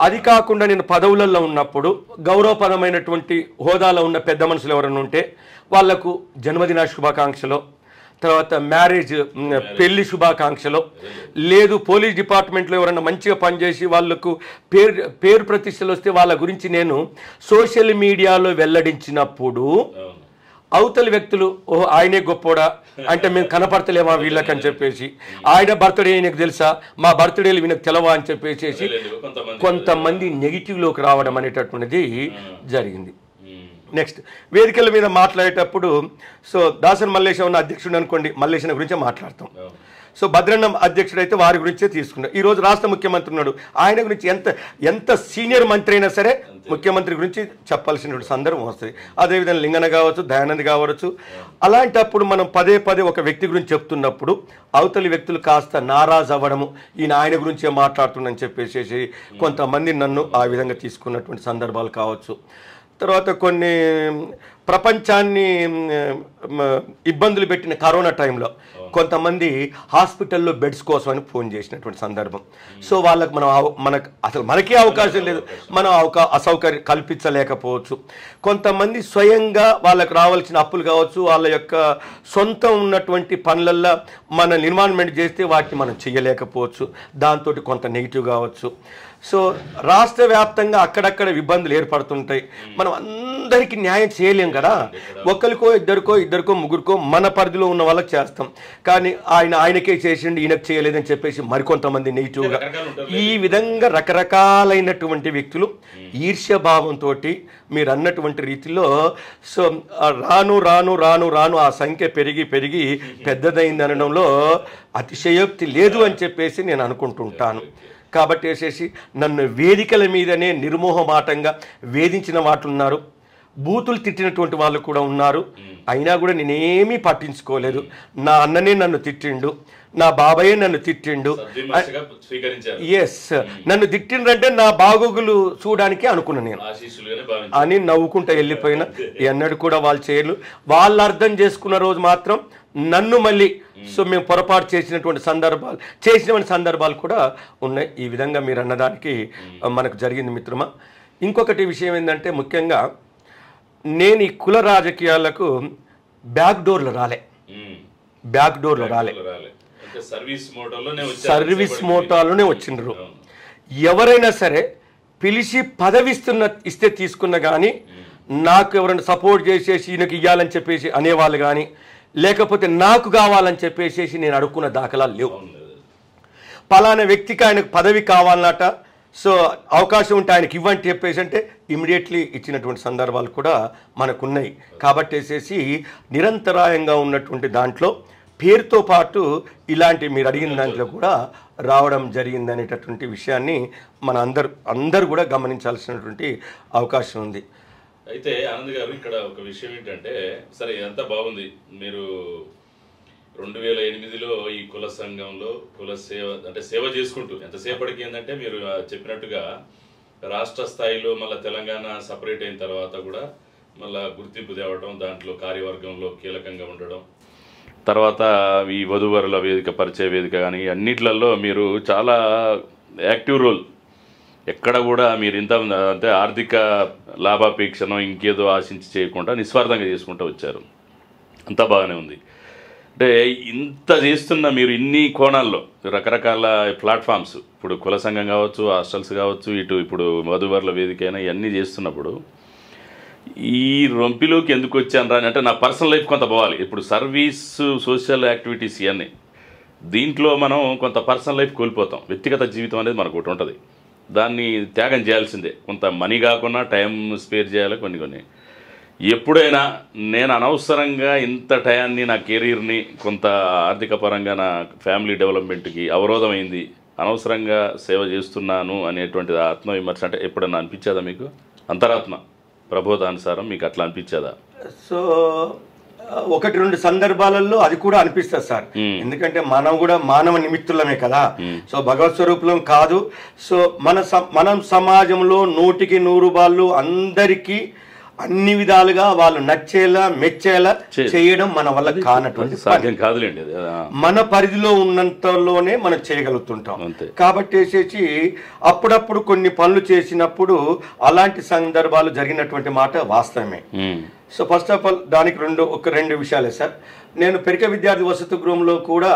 అది కాకుండా నేను పదవులలో ఉన్నప్పుడు గౌరవపరమైనటువంటి హోదాలో ఉన్న పెద్ద మనుషులు ఎవరైనా ఉంటే వాళ్లకు జన్మదిన శుభాకాంక్షలు, తర్వాత మ్యారేజ్ పెళ్లి శుభాకాంక్షలు, లేదు పోలీస్ డిపార్ట్మెంట్లో ఎవరైనా మంచిగా పనిచేసి వాళ్ళకు పేరు ప్రతిష్టలు వస్తే వాళ్ళ గురించి నేను సోషల్ మీడియాలో వెల్లడించినప్పుడు అవతలి వ్యక్తులు ఓహో ఆయనే గొప్పోడా అంటే మేము కనపడతలేమా వీళ్ళకని చెప్పేసి, ఆయన బర్త్డే నీకు తెలుసా, మా బర్త్డేలు వీళ్ళకి తెలవా అని చెప్పేసి కొంతమంది నెగిటివ్లోకి రావడం అనేటటువంటిది జరిగింది. నెక్స్ట్ వేదికల మీద మాట్లాడేటప్పుడు సో దాసరి మల్లేశం ఉన్న అధ్యక్షుడు అనుకోండి, మల్లేశం గురించే మాట్లాడతాం. సో భద్రన్న అధ్యక్షుడు అయితే వారి గురించే తీసుకున్నాడు. ఈరోజు రాష్ట్ర ముఖ్యమంత్రి ఉన్నాడు, ఆయన గురించి ఎంత సీనియర్ మంత్రి అయినా సరే ముఖ్యమంత్రి గురించి చెప్పాల్సినటువంటి సందర్భం వస్తుంది. అదేవిధంగా లింగన కావచ్చు, దయానంద్ కావచ్చు. అలాంటప్పుడు మనం పదే ఒక వ్యక్తి గురించి చెప్తున్నప్పుడు అవతలి వ్యక్తులు కాస్త నారాజ్ అవ్వడము, ఈయన ఆయన గురించే మాట్లాడుతుందని చెప్పేసి కొంతమంది నన్ను ఆ విధంగా తీసుకున్నటువంటి సందర్భాలు కావచ్చు. తర్వాత కొన్ని ప్రపంచాన్ని ఇబ్బందులు పెట్టిన కరోనా టైంలో కొంతమంది హాస్పిటల్లో బెడ్స్ కోసం అని ఫోన్ చేసినటువంటి సందర్భం. సో వాళ్ళకి మనకే అవకాశం లేదు, మనం అసౌకర్యం కల్పించలేకపోవచ్చు. కొంతమంది స్వయంగా వాళ్ళకు రావాల్సిన అప్పులు కావచ్చు, వాళ్ళ యొక్క సొంతం ఉన్నటువంటి పనులల్లో మన ఇన్వాల్వ్మెంట్ చేస్తే వాటిని మనం చేయలేకపోవచ్చు, దాంతో కొంత నెగిటివ్ కావచ్చు. సో రాష్ట్ర వ్యాప్తంగా అక్కడక్కడ ఇబ్బందులు ఏర్పడుతుంటాయి. మనం అందరికీ న్యాయం చేయలేం కదా, ఒకరికో ఇద్దరికో ముగ్గురికో మన పరిధిలో ఉన్న వాళ్ళకి చేస్తాం. కానీ ఆయనకే చేసిండు ఈయనకు చేయలేదని చెప్పేసి మరికొంతమంది నెగిటివ్గా, ఈ విధంగా రకరకాలైనటువంటి వ్యక్తులు ఈర్ష్యభావంతో మీరు అన్నటువంటి రీతిలో సో రాను ఆ సంఖ్య పెరిగి పెద్దదైంది అనడంలో అతిశయోక్తి లేదు అని చెప్పేసి నేను అనుకుంటుంటాను. కాబట్టి వేసేసి నన్ను వేదికల మీదనే నిర్మోహమాటంగా వేధించిన వాళ్ళు ఉన్నారు, బూతులు తిట్టినటువంటి వాళ్ళు కూడా ఉన్నారు. అయినా కూడా నేనేమీ పట్టించుకోలేదు. నా అన్ననే నన్ను తిట్టిండు, నా బాబాయే నన్ను తిట్టిండు. ఎస్, నన్ను తిట్టిండ్రంటే నా బాగోగులు చూడడానికి అనుకున్నా నేను అని నవ్వుకుంటా వెళ్ళిపోయినా. ఎన్నడూ కూడా వాళ్ళు చేయరు. వాళ్ళు అర్థం చేసుకున్న రోజు మాత్రం నన్ను మళ్ళీ సో మేము పొరపాటు చేసినటువంటి సందర్భాలు కూడా ఉన్నాయి. ఈ విధంగా మీరు అన్నదానికి మనకు జరిగింది మిత్రమా. ఇంకొకటి విషయం ఏంటంటే ముఖ్యంగా నేను ఈ కుల రాజకీయాలకు బ్యాక్ డోర్లో రాలే. సర్వీస్ మోటార్లోనే వచ్చిండ్రు. ఎవరైనా సరే పిలిచి పదవి ఇస్తే తీసుకున్న కానీ నాకు ఎవరైనా సపోర్ట్ చేసేసి ఈయనకి ఇవ్వాలని చెప్పేసి అనేవాళ్ళు కానీ, లేకపోతే నాకు కావాలని చెప్పేసి నేను అడుక్కున్న దాఖలాలు లేవు. పలానా వ్యక్తికి ఆయనకు పదవి కావాలన్నట, సో అవకాశం ఉంటే ఆయనకి ఇవ్వండి చెప్పేసి అంటే ఇమీడియట్లీ ఇచ్చినటువంటి సందర్భాలు కూడా మనకున్నాయి. కాబట్టి వేసేసి నిరంతరాయంగా ఉన్నటువంటి దాంట్లో పేరుతో పాటు ఇలాంటి మీరు అడిగిన దాంట్లో కూడా రావడం జరిగింది అనేటటువంటి విషయాన్ని మన అందరూ కూడా గమనించాల్సినటువంటి అవకాశం ఉంది. అయితే ఆనంద్ గారు ఇక్కడ ఒక విషయం ఏంటంటే, సరే ఇదంతా బాగుంది, మీరు 2008లో ఈ కుల సంఘంలో కుల సేవ చేసుకుంటూ ఎంతసేపటికి ఏంటంటే మీరు చెప్పినట్టుగా రాష్ట్ర స్థాయిలో మళ్ళీ తెలంగాణ సపరేట్ అయిన తర్వాత కూడా మళ్ళీ గుర్తింపు తేవడం, దాంట్లో కార్యవర్గంలో కీలకంగా ఉండడం, తర్వాత ఈ వధూవరుల వేదిక, పరిచయ వేదిక కానీ అన్నిట్లలో మీరు చాలా యాక్టివ్ రోల్. ఎక్కడ కూడా మీరు ఇంత అంటే ఆర్థిక లాభాపేక్షను ఇంకేదో ఆశించి చేయకుండా నిస్వార్థంగా చేసుకుంటూ వచ్చారు. అంతా బాగానే ఉంది. అంటే ఇంత చేస్తున్న మీరు ఇన్ని కోణాల్లో రకరకాల ప్లాట్ఫామ్స్, ఇప్పుడు కుల సంఘం కావచ్చు, హాస్టల్స్ కావచ్చు, ఇప్పుడు వధూవరుల వేదిక అయినా ఇవన్నీ చేస్తున్నప్పుడు ఈ రొంపిలోకి ఎందుకు వచ్చాను రా అంటే నా పర్సనల్ లైఫ్ కొంత పోవాలి. ఇప్పుడు సర్వీస్, సోషల్ యాక్టివిటీస్ ఇవన్నీ దీంట్లో మనం కొంత పర్సనల్ లైఫ్ కోల్పోతాం. వ్యక్తిగత జీవితం అనేది మనకు ఒకటి ఉంటుంది, దాన్ని త్యాగం చేయాల్సిందే. కొంత మనీ కాకుండా టైం స్పేర్ చేయాలి. కొన్ని ఎప్పుడైనా నేను అనవసరంగా ఇంత టయాన్ని నా కెరీర్ని కొంత ఆర్థిక పరంగా నా ఫ్యామిలీ డెవలప్మెంట్కి అవరోధమైంది అనవసరంగా సేవ చేస్తున్నాను అనేటువంటిది ఆత్మవిమర్శ అంటే ఎప్పుడన్నా అనిపించేదా మీకు? అంతరాత్మ ప్రబోధానుసారం మీకు అట్లా అనిపించేదా? సో ఒకటి రెండు సందర్భాలలో అది కూడా అనిపిస్తుంది సార్. ఎందుకంటే మనం కూడా మానవ నిమిత్తులమే కదా. సో భగవత్ స్వరూపం కాదు. సో మనం సమాజంలో 100కి 100 వాళ్ళు అందరికీ అన్ని విధాలుగా వాళ్ళు నచ్చేలా మెచ్చేలా చేయడం మన వల్ల కానటువంటి సాధ్యం కాదులేండి. మన పరిధిలో ఉన్నంతలోనే మనం చేయగలుగుతుంటాం. కాబట్టి అప్పుడప్పుడు కొన్ని పనులు చేసినప్పుడు అలాంటి సందర్భాలు జరిగినటువంటి మాట వాస్తవమే. సో ఫస్ట్ ఆఫ్ ఆల్ దానికి రెండు విషయాలే సార్. నేను పెరిక విద్యార్థి వసతి గృహంలో కూడా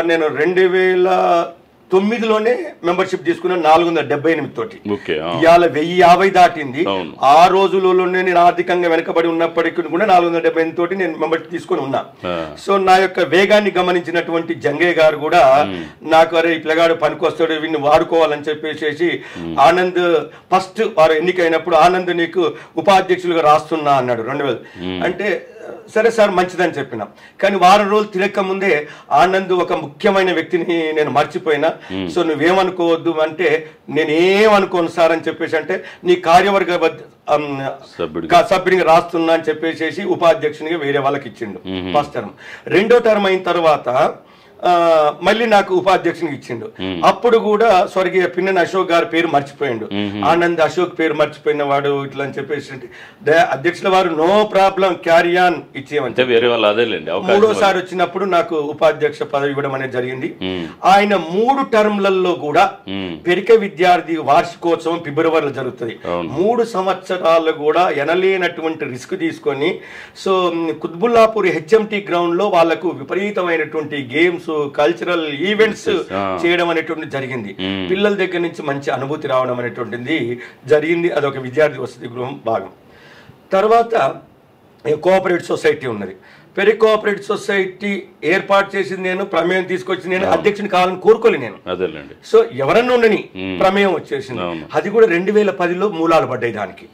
నేను 2009లోనే మెంబర్షిప్ తీసుకున్నాను 478 తోటి. ఇవాళ 1050 దాటింది. ఆ రోజులలోనే నేను ఆర్థికంగా వెనకబడి ఉన్నప్పటికీ కూడా 478 తోటి నేను మెంబర్షిప్ తీసుకుని ఉన్నా. సో నా యొక్క వేగాన్ని గమనించినటువంటి జంగయ్య గారు కూడా నాకు అరే ఈ పిల్లగాడు పనికొస్తాడు వీడిని వాడుకోవాలని చెప్పేసి ఆనంద్ ఫస్ట్ వారు ఎన్నికైనప్పుడు ఆనంద్ నీకు ఉపాధ్యక్షులుగా రాస్తున్నా అన్నాడు 2000. అంటే సరే సార్ మంచిదని చెప్పిన. కానీ వారం రోజులు తిరక్క ముందే ఆనంద్ ఒక ముఖ్యమైన వ్యక్తిని నేను మర్చిపోయినా, సో నువ్వేమనుకోవద్దు అంటే నేనేమనుకోను సార్ అని చెప్పేసి అంటే నీ కార్యవర్గ సభ్యునిగా రాస్తున్నా అని చెప్పేసి ఉపాధ్యక్షునిగా వేరే వాళ్ళకి ఇచ్చిండు ఫస్ట్ టర్మ్. రెండో టర్మ్ అయిన తర్వాత మళ్ళీ నాకు ఉపాధ్యక్షునికి ఇచ్చిండు. అప్పుడు కూడా స్వర్గీయ పిన్నెన అశోక్ గారి పేరు మర్చిపోయిండు. ఆనంద్ అశోక్ పేరు మర్చిపోయిన వాడు ఇట్లా అని చెప్పేసి అధ్యక్షుల వారు నో ప్రాబ్లం క్యారీ ఆన్ ఇచ్చేయమంటే మూడోసారి వచ్చినప్పుడు నాకు ఉపాధ్యక్ష పదవి ఇవ్వడం అనేది జరిగింది. ఆయన 3 టర్మ్లలో కూడా పెరిక విద్యార్థి వార్షికోత్సవం ఫిబ్రవరిలో జరుగుతుంది. 3 సంవత్సరాలు కూడా ఎనలేనటువంటి రిస్క్ తీసుకొని సో కుత్బుల్లాపూర్ హెచ్ఎంటీ గ్రౌండ్ లో వాళ్లకు విపరీతమైనటువంటి గేమ్స్ కల్చరల్ ఈవెంట్స్ చేయడం అనేటువంటి జరిగింది. పిల్లల దగ్గర నుంచి మంచి అనుభూతి రావడం అనేటువంటిది జరిగింది. అదొక విద్యార్థి వసతి గృహం భాగం. తర్వాత కోఆపరేటివ్ సొసైటీ ఉన్నది. పెరిక్ కోఆపరేటివ్ సొసైటీ ఏర్పాటు చేసింది నేను, ప్రమేయం తీసుకొచ్చింది నేను, అధ్యక్షుని కావాలని కోరుకోలే నేను. సో ఎవరన్నా ఉండని ప్రమేయం వచ్చేసింది. అది కూడా 2010లో మూలాలు పడ్డాయి దానికి.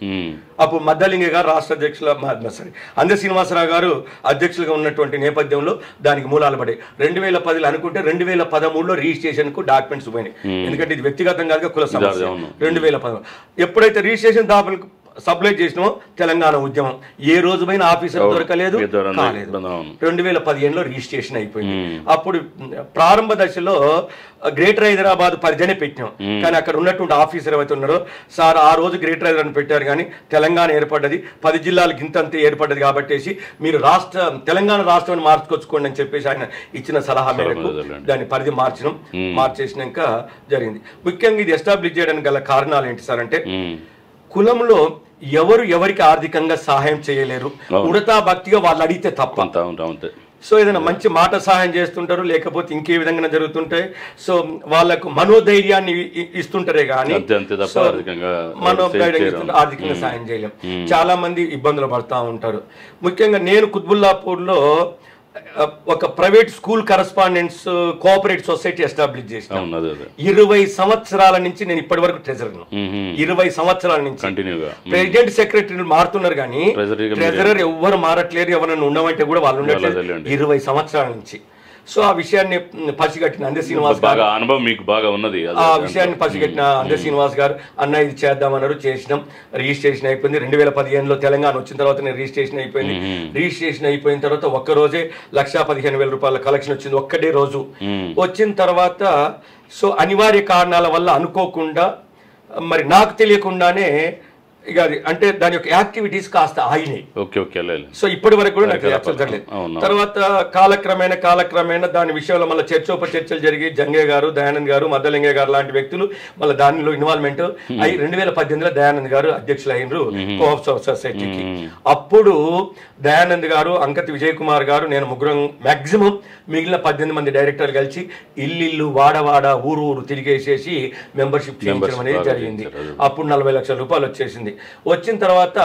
అప్పుడు మద్దలింగ గారు రాష్ట్ర అధ్యక్షుల అందె శ్రీనివాసరావు గారు అధ్యక్షులుగా ఉన్నటువంటి నేపథ్యంలో దానికి మూలాలు పడ్డాయి. 2010లో అనుకుంటే 2013లో రిజిస్ట్రేషన్ కు డాక్యుమెంట్స్ పోయినాయి. ఎందుకంటే ఇది వ్యక్తిగతం కాదుగా కుల సమస్య. 2010 ఎప్పుడైతే రిజిస్ట్రేషన్ దాఖలు సప్లై చేసినామో తెలంగాణ ఉద్యమం ఏ రోజుమైన ఆఫీసర్ దొరకలేదు, కాలేదు. 2015లో రిజిస్ట్రేషన్ అయిపోయింది. అప్పుడు ప్రారంభ దశలో గ్రేటర్ హైదరాబాద్ పరిధినే పెట్టినాం. కానీ అక్కడ ఉన్నటువంటి ఆఫీసర్ ఏవైతే ఉన్నారో సార్ ఆ రోజు గ్రేటర్ హైదరాబాద్ అని పెట్టారు కానీ తెలంగాణ ఏర్పడ్డది 10 జిల్లాలకు ఇంతంతే ఏర్పడ్డది కాబట్టి మీరు తెలంగాణ రాష్ట్రాన్ని మార్చుకొచ్చుకోండి అని చెప్పేసి ఆయన ఇచ్చిన సలహా మేరకు దాని పరిధి మార్చేసినాక జరిగింది. ముఖ్యంగా ఇది ఎస్టాబ్లిష్ చేయడానికి గల కారణాలు ఏంటి సార్ అంటే కులంలో ఎవరికి ఆర్థికంగా సహాయం చేయలేరు. ఉడతా భక్తిగా వాళ్ళు అడిగితే తప్ప. సో ఏదైనా మంచి మాట సహాయం చేస్తుంటారు, లేకపోతే ఇంకే విధంగా జరుగుతుంటాయి. సో వాళ్ళకు మనోధైర్యాన్ని ఇస్తుంటారే కానీ ఆర్థికంగా సహాయం చేయలేం. చాలా మంది ఇబ్బందులు పడతా ఉంటారు. ముఖ్యంగా నేను కుత్బుల్లాపూర్లో ఒక private school correspondents cooperative society establish చేసిన 20 సంవత్సరాల నుంచి నేను ఇప్పటి వరకు ట్రెజరర్. 20 సంవత్సరాల నుంచి ప్రెసిడెంట్ సెక్రటరీ మారుతున్నారు కానీ ట్రెజరర్ ఎవరు మారట్లేరు. ఎవరైనా ఉండమంటే కూడా వాళ్ళు ఉండట్లేదు 20 సంవత్సరాల నుంచి. సో ఆ విషయాన్ని పసిగట్టిన అందె శ్రీనివాస్ గారు అనుభవం మీకు బాగా ఉన్నది. ఆ విషయాన్ని పసిగట్టిన అందె శ్రీనివాస్ గారు అన్న ఇది చేద్దామన్నారు, చేసినాం. రిజిస్ట్రేషన్ అయిపోయింది. 2015లో తెలంగాణ వచ్చిన తర్వాత రిజిస్ట్రేషన్ అయిపోయింది. రిజిస్ట్రేషన్ అయిపోయిన తర్వాత ఒక్కరోజే 1,15,000 రూపాయల కలెక్షన్ వచ్చింది ఒక్కటే రోజు. వచ్చిన తర్వాత సో అనివార్య కారణాల వల్ల అనుకోకుండా మరి నాకు తెలియకుండానే ఇక అది అంటే దాని యొక్క యాక్టివిటీస్ కాస్త ఆగినాయి. సో ఇప్పటి వరకు కూడా నాకు యాక్చువల్ జరగలేదు. తర్వాత కాలక్రమేణా దాని విషయంలో మళ్ళీ చర్చోపచర్చలు జరిగి జంగయ్య గారు, దయానంద్ గారు, మద్దలింగయ్య గారు లాంటి వ్యక్తులు మళ్ళీ దానిలో ఇన్వాల్వ్మెంట్ అయ్యి 2018లో దయానంద్ గారు అధ్యక్షులు అయినరు కోఆపరేటివ్ సొసైటీకి. అప్పుడు దయానంద్ గారు, అంకతి విజయ్ కుమార్ గారు, నేను ముగ్గురం మాక్సిమం మిగిలిన 18 మంది డైరెక్టర్లు కలిసి ఇల్లు వాడవాడ ఊరు తిరిగేసేసి మెంబర్షిప్ చేయించడం అనేది జరిగింది. అప్పుడు 40 లక్షల రూపాయలు వచ్చేసింది. వచ్చిన తర్వాత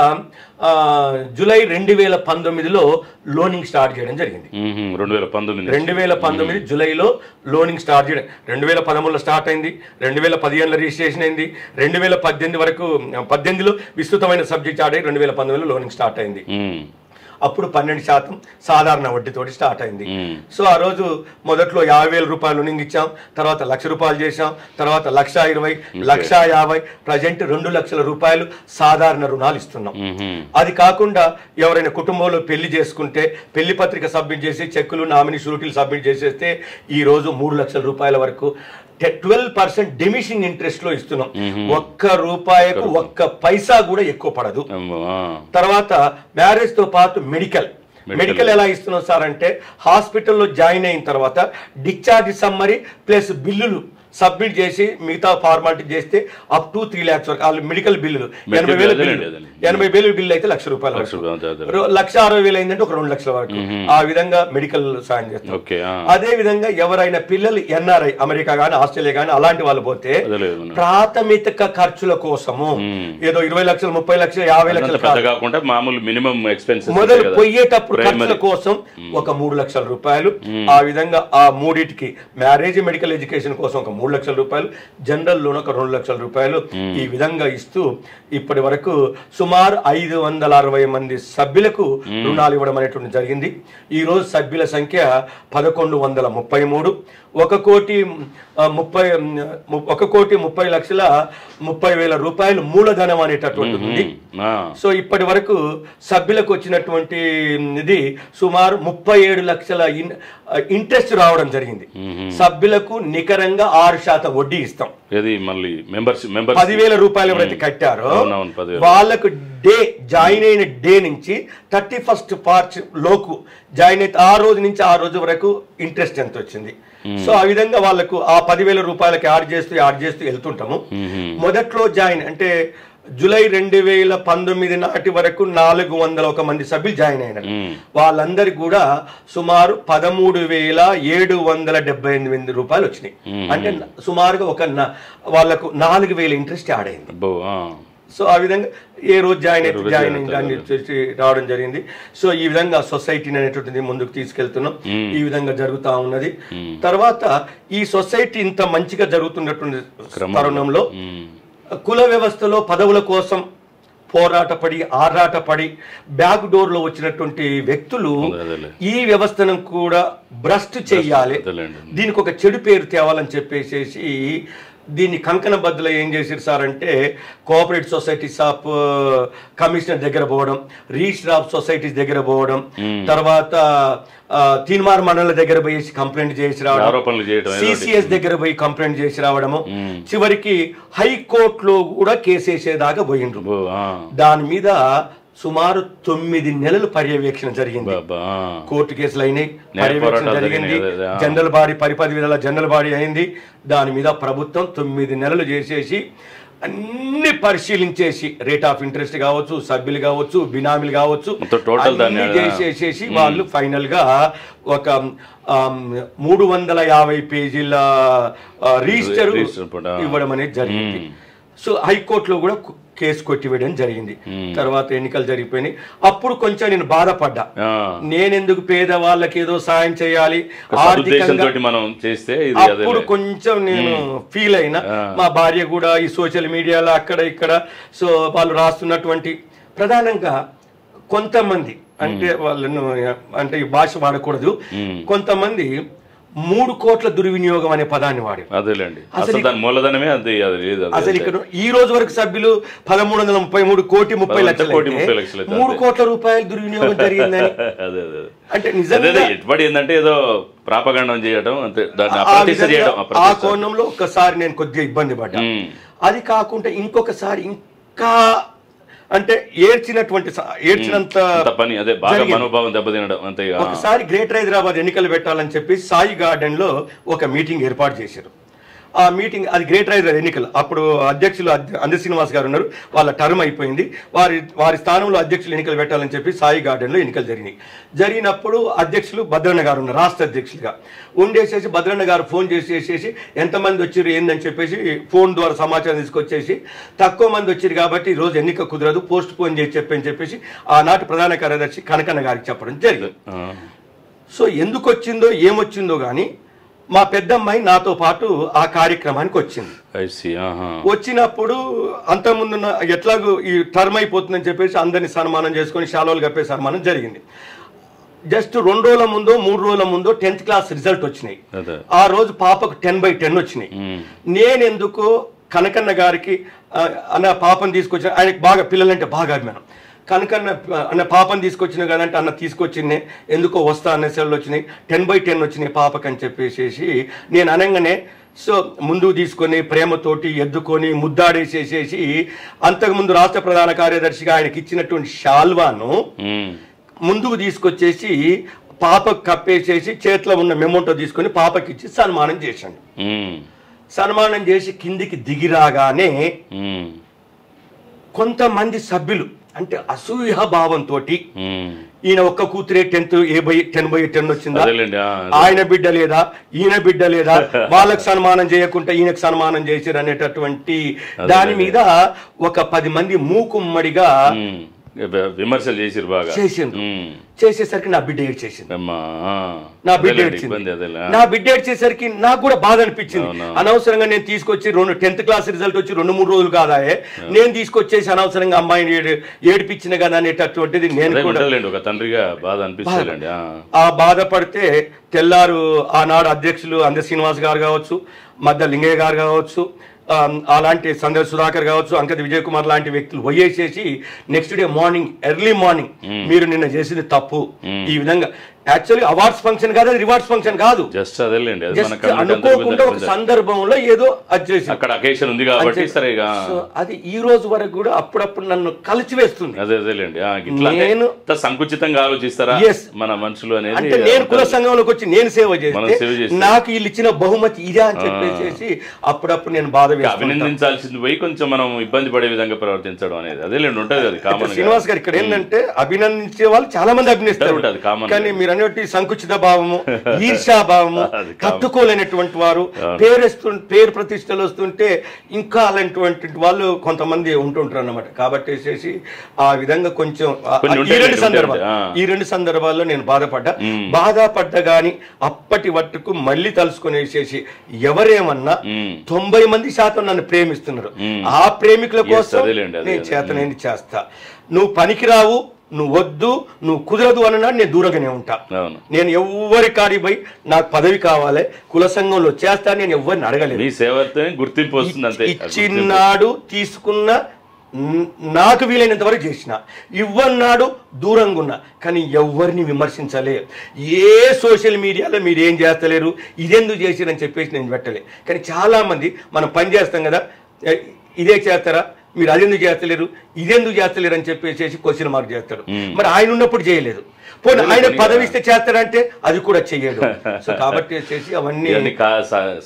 జూలై 2019లో లోనింగ్ స్టార్ట్ చేయడం జరిగింది. 2019 జూలైలో లోనింగ్ స్టార్ట్ చేయడం. 2013లో స్టార్ట్ అయింది. 2015లో రిజిస్ట్రేషన్ అయింది. 2018 వరకు 18లో విస్తృతమైన సబ్జెక్ట్ ఆడే 2019లో లోనింగ్ స్టార్ట్ అయింది. అప్పుడు 12% సాధారణ వడ్డీతోటి స్టార్ట్ అయింది. సో ఆ రోజు మొదట్లో 50,000 రూపాయలు రుణం ఇచ్చాం, తర్వాత 1,00,000 రూపాయలు చేసాం, తర్వాత 1,20,000, 1,50,000, ప్రజెంట్ 2 లక్షల రూపాయలు సాధారణ రుణాలు ఇస్తున్నాం. అది కాకుండా ఎవరైనా కుటుంబంలో పెళ్లి చేసుకుంటే పెళ్లి పత్రిక సబ్మిట్ చేసి చెక్కులు నామినీ షూరిటీలు సబ్మిట్ చేసేస్తే ఈ రోజు 3 లక్షల రూపాయల వరకు 12% డిమిషింగ్ ఇంట్రెస్ట్ లో ఇస్తున్నాం. ₹1 1 పైసా కూడా ఎక్కువ పడదు. తర్వాత మ్యారేజ్ తో పాటు మెడికల్ ఎలా ఇస్తున్నాం సార్ అంటే హాస్పిటల్లో జాయిన్ అయిన తర్వాత డిశ్చార్జ్ సమ్మరీ ప్లస్ బిల్లులు సబ్మిట్ చేసి మిగతా ఫార్మాలిటీ చేస్తే అప్ టు 3 lakhs వరకు వాళ్ళు మెడికల్ బిల్లులు 80,000 బిల్లు అయితే ₹1,00,000 1,60,000 అయిందంటే ఒక 2 లక్షల వరకు ఆ విధంగా మెడికల్ సాయం చేస్తాం. అదే విధంగా ఎవరైనా పిల్లలు NRI అమెరికా గానీ ఆస్ట్రేలియా గానీ అలాంటి వాళ్ళు పోతే ప్రాథమిక ఖర్చుల కోసము ఏదో 20 లక్షలు 30 లక్షలు 50 లక్షలు మొదలు పోయేటప్పుడు ఖర్చుల కోసం ఒక 3 లక్షల రూపాయలు ఆ విధంగా ఆ మూడింటికి మ్యారేజ్ మెడికల్ ఎడ్యుకేషన్ కోసం ఒక 3 లక్షల రూపాయలు, జనరల్ లోన్ ఒక 2 లక్షల రూపాయలు ఈ విధంగా ఇస్తూ ఇప్పటి వరకు సుమారు 560 మంది సభ్యులకు రుణాలు ఇవ్వడం అనేటువంటి జరిగింది. ఈ రోజు సభ్యుల సంఖ్య 1,133. 1,30,30,30,000 రూపాయలు మూలధనం అనేటటువంటి ఉంది. సో ఇప్పటి వరకు సభ్యులకు వచ్చినటువంటి ఇది సుమారు 37 లక్షల ఇంట్రెస్ట్ రావడం జరిగింది. సభ్యులకు నికరంగా 6% వడ్డీ ఇస్తాం. 10,000 రూపాయలు ఎవరైతే కట్టారో వాళ్ళకు జాయిన్ అయిన డే నుంచి 31st మార్చ్ లోకు జాయిన్ అయితే ఆ రోజు నుంచి ఆ రోజు వరకు ఇంట్రెస్ట్ ఎంత వచ్చింది. సో ఆ విధంగా వాళ్ళకు ఆ 10,000 రూపాయలకి యాడ్ చేస్తూ వెళ్తుంటాము. మొదట్లో జాయిన్ అంటే జూలై 2019 నాటి వరకు 401 మంది సభ్యులు జాయిన్ అయినారు. వాళ్ళందరికి కూడా సుమారు 13,778 రూపాయలు వచ్చినాయి. అంటే సుమారుగా వాళ్ళకు 4,000 ఇంట్రెస్ట్ యాడ్ అయింది. సో ఆ విధంగా ఏ రోజు జాయిన్ రావడం జరిగింది. సో ఈ విధంగా సొసైటీని అనేటువంటిది ముందుకు తీసుకెళ్తున్నాం. ఈ విధంగా జరుగుతూ ఉన్నది. తర్వాత ఈ సొసైటీ ఇంత మంచిగా జరుగుతున్నటువంటి తరుణంలో కుల వ్యవస్థలో పదవుల కోసం ఆరాటపడి బ్యాక్ డోర్ లో వచ్చినటువంటి వ్యక్తులు ఈ వ్యవస్థను కూడా భ్రష్టు చేయాలి, దీనికి ఒక చెడు పేరు తేవాలని చెప్పేసి దీన్ని కంకణ బద్దులో ఏం చేశారు సార్ అంటే కోఆపరేటివ్ సొసైటీస్ ఆఫ్ కమిషనర్ దగ్గర పోవడం, రిజిస్టర్ ఆఫ్ సొసైటీస్ దగ్గర పోవడం, తర్వాత తీన్మార్ మండల దగ్గర పోయి కంప్లైంట్ చేసి రావడం, సిసిఎస్ దగ్గర పోయి కంప్లైంట్ చేసి రావడము, చివరికి హైకోర్టులో కూడా కేసు వేసేదాకా పోయిండ్రు. దాని మీద సుమారు 9 నెలలు పర్యవేక్షణ జరిగింది. కోర్టు కేసులు అయినాయి, పర్యవేక్షణ జరిగింది, జనరల్ బాడీ 10 విధాల జనరల్ బాడీ అయింది. దాని మీద ప్రభుత్వం 9 నెలలు చేసేసి అన్ని పరిశీలించేసి రేట్ ఆఫ్ ఇంట్రెస్ట్ కావచ్చు, సభ్యులు కావచ్చు, బినామీలు కావచ్చు చేసేసి వాళ్ళు ఫైనల్ గా ఒక 350 పేజీల రిజిస్టర్ ఇవ్వడం అనేది జరిగింది. సో హైకోర్టులో కూడా కేసు కొట్టివేయడం జరిగింది. తర్వాత ఎన్నికలు జరిగిపోయినాయి. అప్పుడు కొంచెం నేను బాధపడ్డా, నేనెందుకు పేదవాళ్ళకి ఏదో సాయం చేయాలి ఆర్థికంగా, అప్పుడు కొంచెం నేను ఫీల్ అయినా. మా భార్య కూడా ఈ సోషల్ మీడియాలో అక్కడ ఇక్కడ సో వాళ్ళు రాస్తున్నటువంటి ప్రధానంగా కొంతమంది అంటే వాళ్ళను అంటే ఈ భాష వాడకూడదు, కొంతమంది 3 కోట్ల దుర్వినియోగం అనే పదాన్ని వాడి అసలు ఇక్కడ ఈ రోజు వరకు సభ్యులు 1,333 కోటి 30 లక్షలు 3 కోట్ల రూపాయలు దుర్వినియోగం జరిగిందని అంటే నిజంగా ఏంటంటే ఏదో ప్రాపగండం చేయడం ఆ కోణంలో ఒక్కసారి నేను కొద్దిగా ఇబ్బంది పడ్డా. అది కాకుండా ఇంకొకసారి ఇంకా అంటే ఏడ్చినంత పని అదే బాగా మనోభావం దెబ్బతినడం అంతే. ఒకసారి గ్రేటర్ హైదరాబాద్ ఎన్నికలు పెట్టాలని చెప్పి సాయి గార్డెన్ లో ఒక మీటింగ్ ఏర్పాటు చేశారు. ఆ మీటింగ్ అది గ్రేటర్ హైదరాబాద్ ఎన్నికలు. అప్పుడు అధ్యక్షులు అందరి శ్రీనివాస్ గారు ఉన్నారు, వాళ్ళ టర్మ్ అయిపోయింది. వారి స్థానంలో అధ్యక్షులు ఎన్నికలు పెట్టాలని చెప్పి సాయి గార్డెన్ లో ఎన్నికలు జరిగినప్పుడు అధ్యక్షులు భద్రన్న గారు ఉన్నారు, రాష్ట్ర అధ్యక్షులుగా ఉండేసేసి భద్రన్న గారు ఫోన్ చేసేసి ఎంతమంది వచ్చారు ఏందని చెప్పేసి ఫోన్ ద్వారా సమాచారం తీసుకొచ్చేసి తక్కువ మంది వచ్చారు కాబట్టి ఈరోజు ఎన్నిక కుదరదు, పోస్ట్ పోన్ చేసి చెప్పేసి ఆనాటి ప్రధాన కార్యదర్శి కనకన్న గారికి చెప్పడం జరిగింది. సో ఎందుకు వచ్చిందో ఏమొచ్చిందో కానీ మా పెద్దమ్మాయి నాతో పాటు ఆ కార్యక్రమానికి వచ్చింది. వచ్చినప్పుడు అంతకుముందు ఎట్లాగూ ఈ టర్మ్ అయిపోతుందని చెప్పేసి అందరినీ సన్మానం చేసుకొని శాలువాలు కప్పే సన్మానం జరిగింది. జస్ట్ 2 రోజుల ముందో 3 రోజుల ముందో 10th క్లాస్ రిజల్ట్ వచ్చినాయి. ఆ రోజు పాపకు 10/10 వచ్చినాయి. నేనెందుకో కనకన్న గారికి అన్న పాపను తీసుకొచ్చిన, ఆయనకి బాగా పిల్లలంటే బాగా అభిమానం. కనకన్న అన్న పాపను తీసుకొచ్చిన కదంటే అన్న తీసుకొచ్చిందే ఎందుకో వస్తా అనే సెల్లు వచ్చినాయి. 10/10 వచ్చినాయి పాపకు అని చెప్పేసేసి నేను అనగానే సో ముందుకు తీసుకొని ప్రేమతోటి ఎద్దుకొని ముద్దాడేసేసేసి అంతకుముందు రాష్ట్ర ప్రధాన కార్యదర్శిగా ఆయనకి ఇచ్చినటువంటి శాల్వాను ముందుకు తీసుకొచ్చేసి పాపకు కప్పేసేసి చేతిలో ఉన్న మెమోటో తీసుకొని పాపకి ఇచ్చి సన్మానం చేశాడు. సన్మానం చేసి కిందికి దిగిరాగానే కొంతమంది సభ్యులు అంటే అసూయ భావంతో ఈయన ఒక్క కూతురే 10/10 వచ్చిందా, ఆయన బిడ్డ లేదా, ఈయన బిడ్డ లేదా, వాళ్ళకి సన్మానం చేయకుండా ఈయనకు సన్మానం చేశారు అనేటటువంటి దాని మీద ఒక 10 మంది మూకుమ్మడిగా విమర్శలు చేసిరు బాగా. చేసేసరికి నా బిడ్డ ఏడ్చేసింది. నా బిడ్డ ఏడ్చేసరికి నాకు కూడా బాధ అనిపించింది. అనవసరంగా నేను తీసుకొచ్చి 10th క్లాస్ రిజల్ట్ వచ్చి 2-3 రోజులు కాదాయే నేను తీసుకొచ్చేసి అనవసరంగా అమ్మాయిని ఏడిపించిన కదా అనేటటువంటిది నేను కూడా ఒక తండ్రిగా బాధ అనిపిస్తుంది. ఆ బాధపడితే తెల్లారు ఆనాడు అధ్యక్షులు అంద శ్రీనివాస్ గారు కావచ్చు, మధ్య లింగయ్య గారు కావచ్చు, అలాంటి సందర్ సుధాకర్ కావచ్చు, అంకది విజయ్ కుమార్ లాంటి వ్యక్తులు పోయేసేసి next day morning early morning మీరు నిన్న చేసింది తప్పు, ఈ విధంగా యాక్చువల్లీ అవార్డ్స్ ఫంక్షన్ కాదు, అది రివార్డ్స్ ఫంక్షన్ కాదు, జస్ట్ అదేలేండి అనుకోకుండా ఒక సందర్భంలో ఏదో అడ్జస్ట్ అక్కడ అకేషన్ ఉంది కాబట్టి సరేగా అది ఈ రోజు వరకు కూడా అప్పుడప్పుడు నన్ను కలిచివేస్తుంది. అదేలేండి నేను సంకుచితంగా ఆలోచిస్తారా మన మనుషులు అనేది. అంటే నేను కుల సంఘంలోకి వచ్చి నేను సేవ చేస్తే నాకు వీళ్ళు ఇచ్చిన బహుమతి ఇదే అని చెప్పేసి అప్పుడప్పుడు నేను బాధ అభినందించాల్సింది పోయి కొంచెం మనం ఇబ్బంది పడే విధంగా ప్రవర్తించడం అనేది అదేలేండి ఉంటది. అది కామన్. శ్రీనివాస్ గారు ఇక్కడ ఏంటంటే అభినందించే వాళ్ళు చాలా మంది అభినందిస్తారు, కానీ మీరు అనేటి సంకుచిత భావము, ఈర్షా భావము, తట్టుకోలేనటువంటి వారు, పేరు ప్రతిష్టలు వస్తుంటే ఇంకా అలాంటి వాళ్ళు కొంతమంది ఉంటుంటారు అన్నమాట. కాబట్టి వేసేసి ఆ విధంగా కొంచెం ఈ రెండు సందర్భాల్లో నేను బాధపడ్డా గాని అప్పటి వట్టుకు మళ్ళీ తలుసుకొని వేసేసి ఎవరేమన్నా 90% నన్ను ప్రేమిస్తున్నారు. ఆ ప్రేమికుల కోసం నేను చేతనైంది చేస్తా. నువ్వు పనికిరావు, నువ్వు వద్దు, నువ్వు కుదరదు అన్నాడు, నేను దూరంగానే ఉంటా. నేను ఎవరి కాడి పోయి నాకు పదవి కావాలి, కుల సంఘంలో చేస్తా, నేను ఎవరిని అడగలేదు. గుర్తింపు ఇచ్చినాడు, తీసుకున్న, నాకు వీలైనంత వరకు చేసిన, ఇవ్వన్నాడు దూరంగా ఉన్నా, కానీ ఎవరిని విమర్శించలే. ఏ సోషల్ మీడియాలో మీరు ఏం చేస్తలేరు, ఇదెందుకు చేసిరని చెప్పేసి నేను పెట్టలే. కానీ చాలా మంది మనం పని చేస్తాం కదా, ఇదే చేస్తారా, మీరు అదెందుకు చేస్తలేరు, ఇదెందుకు చేస్తలేరు అని చెప్పేసి క్వశ్చన్ మార్క్ చేస్తాడు. మరి ఆయన ఉన్నప్పుడు చేయలేదు, పోనీ ఆయన పదవి ఇస్తే చేస్తాడంటే అది కూడా చెయ్యడు. సో కాబట్టి వచ్చేసి అవన్నీ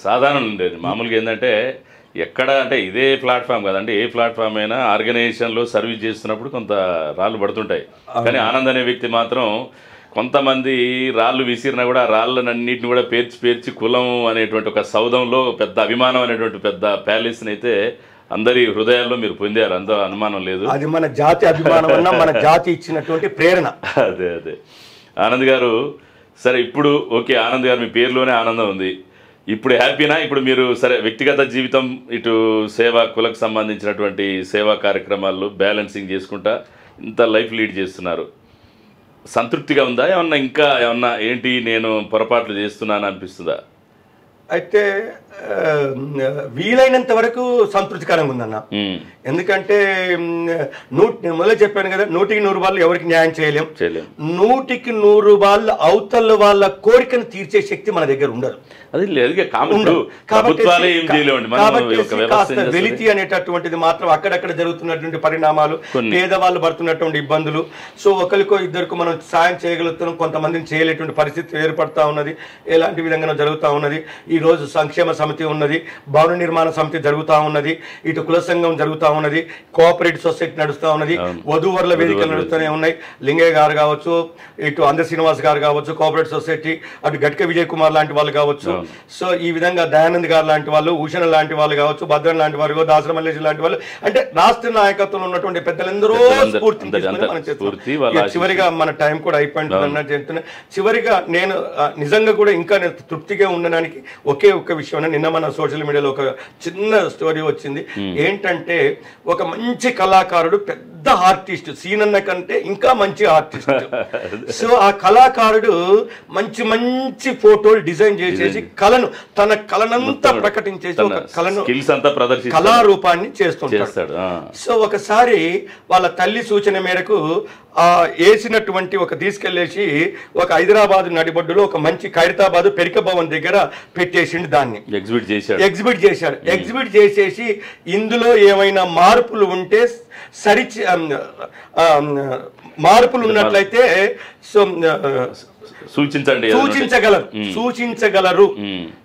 సాధారణ ఉండేది. మామూలుగా ఏంటంటే ఎక్కడ అంటే ఇదే ప్లాట్ఫామ్ కదండి, ఏ ప్లాట్ఫామ్ అయినా ఆర్గనైజేషన్లో సర్వీస్ చేస్తున్నప్పుడు కొంత రాళ్ళు పడుతుంటాయి. కానీ ఆనంద్ అనే వ్యక్తి మాత్రం కొంతమంది రాళ్ళు విసిరినా కూడా ఆ రాళ్ళనన్నింటిని కూడా పేర్చి కులం అనేటువంటి ఒక సౌధంలో పెద్ద అభిమానం అనేటువంటి పెద్ద ప్యాలెస్ని అయితే అందరి హృదయాల్లో మీరు పొందారు, అంత అనుమానం లేదు. అది మన జాతి అభిమానం, మన జాతి ఇచ్చినటువంటి ప్రేరణ. అదే ఆనంద్ గారు, సరే ఇప్పుడు ఓకే, ఆనంద్ గారు మీ పేరులోనే ఆనందం ఉంది, ఇప్పుడు హ్యాపీనా? ఇప్పుడు మీరు సరే వ్యక్తిగత జీవితం ఇటు సేవా కులకు సంబంధించినటువంటి సేవా కార్యక్రమాల్లో బ్యాలెన్సింగ్ చేసుకుంటా ఇంత లైఫ్ లీడ్ చేస్తున్నారు, సంతృప్తిగా ఉందా? ఏమన్నా ఏంటి నేను పొరపాట్లు చేస్తున్నాను అనిపిస్తుందా? అయితే వీలైనంత వరకు సంతృప్తికరంగా ఉందన్న. ఎందుకంటే మొదలు చెప్పాను కదా, 100కి 100 వాళ్ళు ఎవరికి న్యాయం చేయలేం. 100కి 100 వాళ్ళ అవతల వాళ్ళ కోరికను తీర్చే శక్తి మన దగ్గర ఉండదు. అది వెలితి అనేటటువంటిది మాత్రం అక్కడక్కడ జరుగుతున్నటువంటి పరిణామాలు, పేదవాళ్ళు పడుతున్నటువంటి ఇబ్బందులు. సో ఒకరికో ఇద్దరికో మనం సాయం చేయగలుగుతున్నాం, కొంతమందిని చేయలేటువంటి పరిస్థితి ఏర్పడతా ఉన్నది. ఎలాంటి విధంగా జరుగుతూ ఉన్నది. ఈరోజు సంక్షేమ సమితి ఉన్నది, భవన నిర్మాణ సమితి జరుగుతూ ఉన్నది, ఇటు కుల సంఘం జరుగుతూ ఉన్నది, కోఆపరేటివ్ సొసైటీ నడుస్తూ ఉన్నది, వధూవరుల వేదికలు నడుస్తూనే ఉన్నాయి. లింగయ్య గారు కావచ్చు, ఇటు అంద శ్రీనివాస్ గారు కావచ్చు కోఆపరేటివ్ సొసైటీ, అటు గట్క విజయ్ కుమార్ లాంటి వాళ్ళు కావచ్చు, సో ఈ విధంగా దయానంద్ గారు లాంటి వాళ్ళు, భూషణ లాంటి వాళ్ళు కావచ్చు, భద్రన్ లాంటి వాళ్ళు, దాసర మల్లేశ్వరి లాంటి వాళ్ళు, అంటే రాష్ట్ర నాయకత్వంలో ఉన్నటువంటి పెద్దలందరూ స్ఫూర్తిని తీసుకొని మనం చేస్తున్నాం. చివరిగా మన టైం కూడా అయిపోయింది అన్నట్టు చెప్తున్నా. చివరిగా నేను నిజంగా కూడా ఇంకా నేను తృప్తిగా ఉండడానికి ఒకే ఒక్క విషయం, నిన్న మన సోషల్ మీడియాలో ఒక చిన్న స్టోరీ వచ్చింది. ఏంటంటే ఒక మంచి కళాకారుడు, పెద్ద ఆర్టిస్ట్, సీనన్న కంటే ఇంకా మంచి ఆర్టిస్ట్. సో ఆ కళాకారుడు మంచి మంచి ఫోటోలు డిజైన్ చేసేసి తన కళనంతా ప్రకటించేసి ఒక కళను కళారూపాన్ని చేస్తుంటాడు. సో ఒకసారి వాళ్ళ తల్లి సూచన మేరకు వేసినటువంటి ఒక తీసుకెళ్లేసి ఒక హైదరాబాద్ నడిబొడ్డులో ఒక మంచి ఖైరతాబాద్ పెరిక భవన్ దగ్గర పెట్టేసిండు, దాన్ని ఎగ్జిబిట్ చేసేసి ఇందులో ఏమైనా మార్పులు ఉంటే మార్పులు ఉన్నట్లయితే సూచించగలరు,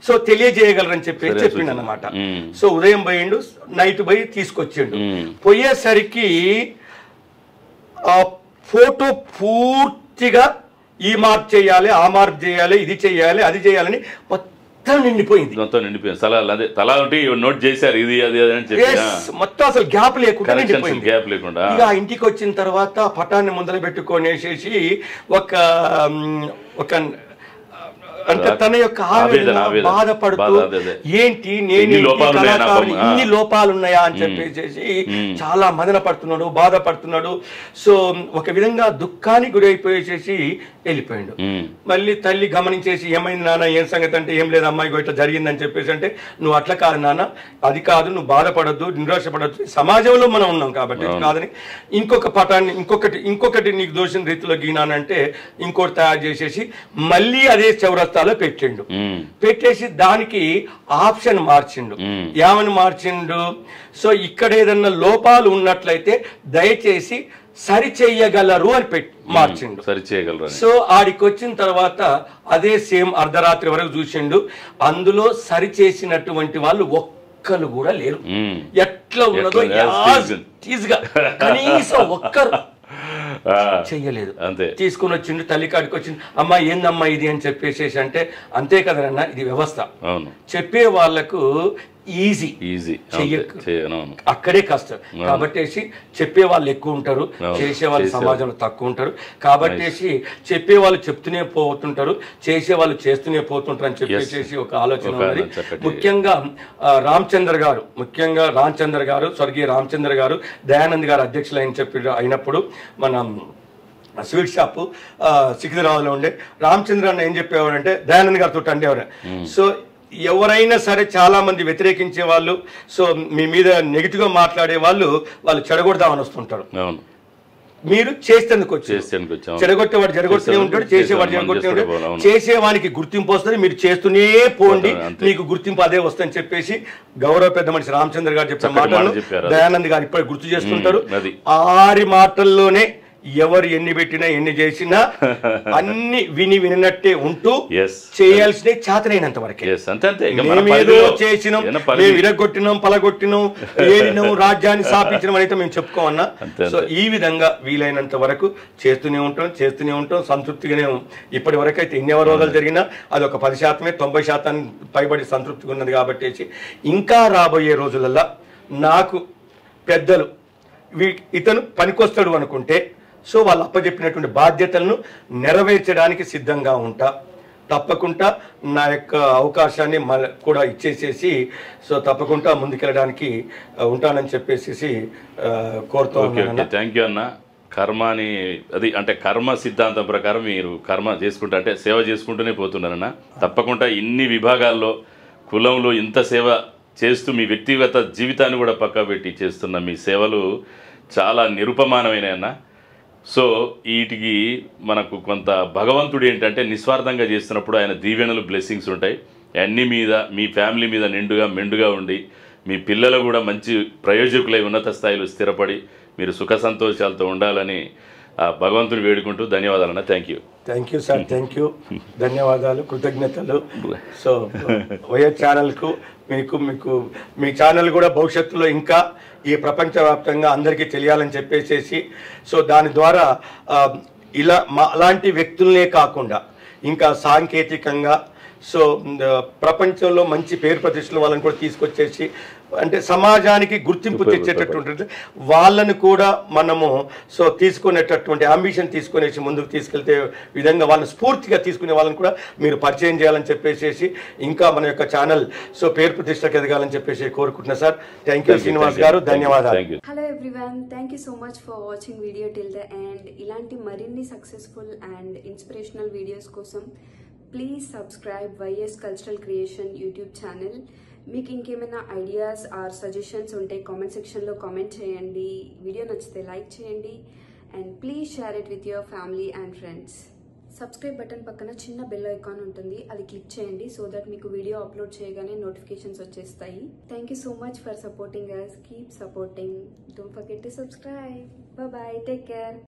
సో తెలియజేయగలరు అని చెప్పిండు అన్నమాట. సో ఉదయం పోయిండు, నైట్ పోయి తీసుకొచ్చిండు. పోయేసరికి ఆ ఫోటో పూర్తిగా ఈ మార్పు చేయాలి, ఆ మార్పు చేయాలి, ఇది చేయాలి, అది చేయాలని మొత్తం నిండిపోయింది. నోట్ చేశారు, ఇది అది అని చెప్పి మొత్తం అసలు గ్యాప్ లేకుండా ఇక ఇంటికి వచ్చిన తర్వాత పటాన్ని ముందర పెట్టుకొని వేసేసి ఒక అంటే తన యొక్క ఆవేదన బాధపడుతూ ఏంటి నేను ఇన్ని లోపాలు ఉన్నాయా అని చెప్పేసి చాలా మదన పడుతున్నాడు, బాధపడుతున్నాడు. సో ఒక విధంగా దుఃఖానికి గురైపోయేసేసి వెళ్ళిపోయాడు. మళ్ళీ తల్లి గమనించేసి ఏమైంది నాన్న, ఏం సంగతి అంటే ఏం లేదు అమ్మాయి ఇట్లా జరిగిందని చెప్పేసి అంటే నువ్వు అట్లా కాదు నాన్న, అది కాదు, నువ్వు బాధపడద్దు, నిరాశపడద్దు, సమాజంలో మనం ఉన్నాం కాబట్టి కాదని ఇంకొక పటాన్ని ఇంకొకటి నీకు దోషం రీతిలో గీనానంటే ఇంకోటి తయారు చేసేసి మళ్ళీ అదే చౌరస్తాలో పెట్టేసి దానికి ఆప్షన్ మార్చిండు. ఏమని మార్చిండు? సో ఇక్కడ ఏదన్నా లోపాలు ఉన్నట్లయితే దయచేసి సరిచేయగలరు అని మార్చిండు. సో ఆడికి వచ్చిన తర్వాత అదే సేమ్ అర్ధరాత్రి వరకు చూసిండు. అందులో సరిచేసినటువంటి వాళ్ళు ఒక్కరు కూడా లేరు. ఎట్లా ఉన్నదో కనీసం ఒక్కరు చెయ్యలేదు. తీసుకుని వచ్చిండు, తల్లి కాడికి వచ్చింది, అమ్మా ఏందమ్మా ఇది అని చెప్పేసి అంటే అంతే కదన్నా, ఇది వ్యవస్థ. చెప్పే వాళ్లకు ఈజీ అక్కడే కష్టం కాబట్టి చెప్పే వాళ్ళు ఎక్కువ ఉంటారు, చేసే వాళ్ళు సమాజంలో తక్కువ ఉంటారు కాబట్టి చెప్పే వాళ్ళు చెప్తూనే పోతుంటారు, చేసే వాళ్ళు చేస్తూనే పోతుంటారు అని చెప్పేసి ఒక ఆలోచన ఉన్నది. ముఖ్యంగా రామచంద్ర గారు స్వర్గీయ రామచంద్ర గారు దయానంద్ గారు అధ్యక్షులు అయినప్పుడు మన స్వీట్ షాప్ సికింద్రాబాద్లో ఉండే రామచంద్ర అన్న ఏం చెప్పేవాడంటే దయానంద్ గారితో అండేవారు. సో ఎవరైనా సరే చాలా మంది వ్యతిరేకించే వాళ్ళు, సో మీ మీద నెగిటివ్ గా మాట్లాడే వాళ్ళు చెడగొడదామని వస్తుంటారు. మీరు చేసేందుకు చెడగొట్టేవాడు చెడగొట్టూనే ఉంటాడు, చేసేవాడు చెడగొట్టే ఉంటాడు. చేసేవానికి గుర్తింపు వస్తుంది, మీరు చేస్తూనే పోండి, మీకు గుర్తింపు అదే వస్తుందని చెప్పేసి గౌరవ పెద్ద మనిషి రామచంద్ర గారు చెప్పిన మాటలు దయానంద్ గారు ఇప్పటికి గుర్తు చేస్తుంటారు. ఆరి మాటల్లోనే ఎవరు ఎన్ని పెట్టినా ఎన్ని చేసినా అన్ని వినినట్టే ఉంటూ చేయాల్సిన చేతనైనంత వరకే. మేమేదో చేసినాం, మేము విరగొట్టినాం, పలగొట్టినాం, ఏడినాం, రాజ్యాన్ని స్థాపించడం అయితే మేము చెప్పుకోమన్నా. సో ఈ విధంగా వీలైనంత వరకు చేస్తూనే ఉంటాం సంతృప్తిగానే. ఇప్పటి వరకు అయితే ఎన్ని అవరోధాలు జరిగినా అది ఒక 10%, 90% పైబడి సంతృప్తిగా ఉన్నది కాబట్టి ఇంకా రాబోయే రోజులలో నాకు పెద్దలు ఇతను పనికొస్తాడు అనుకుంటే సో వాళ్ళు అప్పచెప్పినటువంటి బాధ్యతలను నెరవేర్చడానికి సిద్ధంగా ఉంటా. తప్పకుండా నా యొక్క అవకాశాన్ని కూడా ఇచ్చేసేసి సో తప్పకుండా ముందుకెళ్ళడానికి ఉంటానని చెప్పేసి కోరుతూ ఉన్నాను. థ్యాంక్ యూ అన్న. కర్మని అది అంటే కర్మ సిద్ధాంతం ప్రకారం మీరు కర్మ చేసుకుంటా అంటే సేవ చేసుకుంటూనే పోతున్నారన్న. తప్పకుండా ఇన్ని విభాగాల్లో కులంలో ఇంత సేవ చేస్తూ మీ వ్యక్తిగత జీవితాన్ని కూడా పక్కా పెట్టి చేస్తున్న మీ సేవలు చాలా నిరుపమానమైన అన్న. సో వీటికి మనకు కొంత భగవంతుడు ఏంటంటే నిస్వార్థంగా చేస్తున్నప్పుడు ఆయన దీవెనలు బ్లెస్సింగ్స్ ఉంటాయి అన్ని మీద, మీ ఫ్యామిలీ మీద మెండుగా ఉండి మీ పిల్లలు కూడా మంచి ప్రయోజకులై ఉన్నత స్థాయిలో స్థిరపడి మీరు సుఖ సంతోషాలతో ఉండాలని ఆ భగవంతుని వేడుకుంటూ ధన్యవాదాలన్న. Thank you. Thank you sir, thank you, ధన్యవాదాలు, కృతజ్ఞతలు. సో వైఎస్ ఛానల్కు మీకు మీ ఛానల్ కూడా భవిష్యత్తులో ఇంకా ఈ ప్రపంచవ్యాప్తంగా అందరికీ తెలియాలని చెప్పేసి, సో దాని ద్వారా ఇలా అలాంటి వ్యక్తులనే కాకుండా ఇంకా సాంకేతికంగా సో ప్రపంచంలో మంచి పేరు ప్రతిష్టలు వాళ్ళని కూడా తీసుకొచ్చేసి అంటే సమాజానికి గుర్తింపు తెచ్చేటటువంటి వాళ్ళను కూడా మనము సో తీసుకునేటటువంటి అంబిషన్ తీసుకునేసి ముందుకు తీసుకెళ్తే విధంగా వాళ్ళని స్ఫూర్తిగా తీసుకునే వాళ్ళని కూడా మీరు పరిచయం చేయాలని చెప్పేసి ఇంకా మన యొక్క ఛానల్ సో పేరు ప్రతిష్టకు ఎదగాలని చెప్పేసి కోరుకుంటున్నా సార్. థ్యాంక్ యూ శ్రీనివాస్ గారు, ధన్యవాదాలు. Hello everyone, thank you so much for watching video till the end. ఇలాంటి మరిన్ని సక్సెస్ఫుల్ అండ్ ఇన్స్పిరేషనల్ వీడియోస్ కోసం please subscribe YS cultural creation YouTube channel. మీకు ఇంకేమైనా ఐడియాస్ ఆర్ సజెషన్స్ ఉంటే కామెంట్ సెక్షన్లో కామెంట్ చేయండి. వీడియో నచ్చితే లైక్ చేయండి and please share it with your family and friends. Subscribe button పక్కన చిన్న బెల్ ఐకాన్ ఉంటుంది, అది క్లిక్ చేయండి సో దట్ మీకు వీడియో అప్లోడ్ చేయగానే నోటిఫికేషన్స్ వచ్చేస్తాయి. Thank you so much for supporting us. Keep supporting. Don't forget to subscribe. Bye, take care.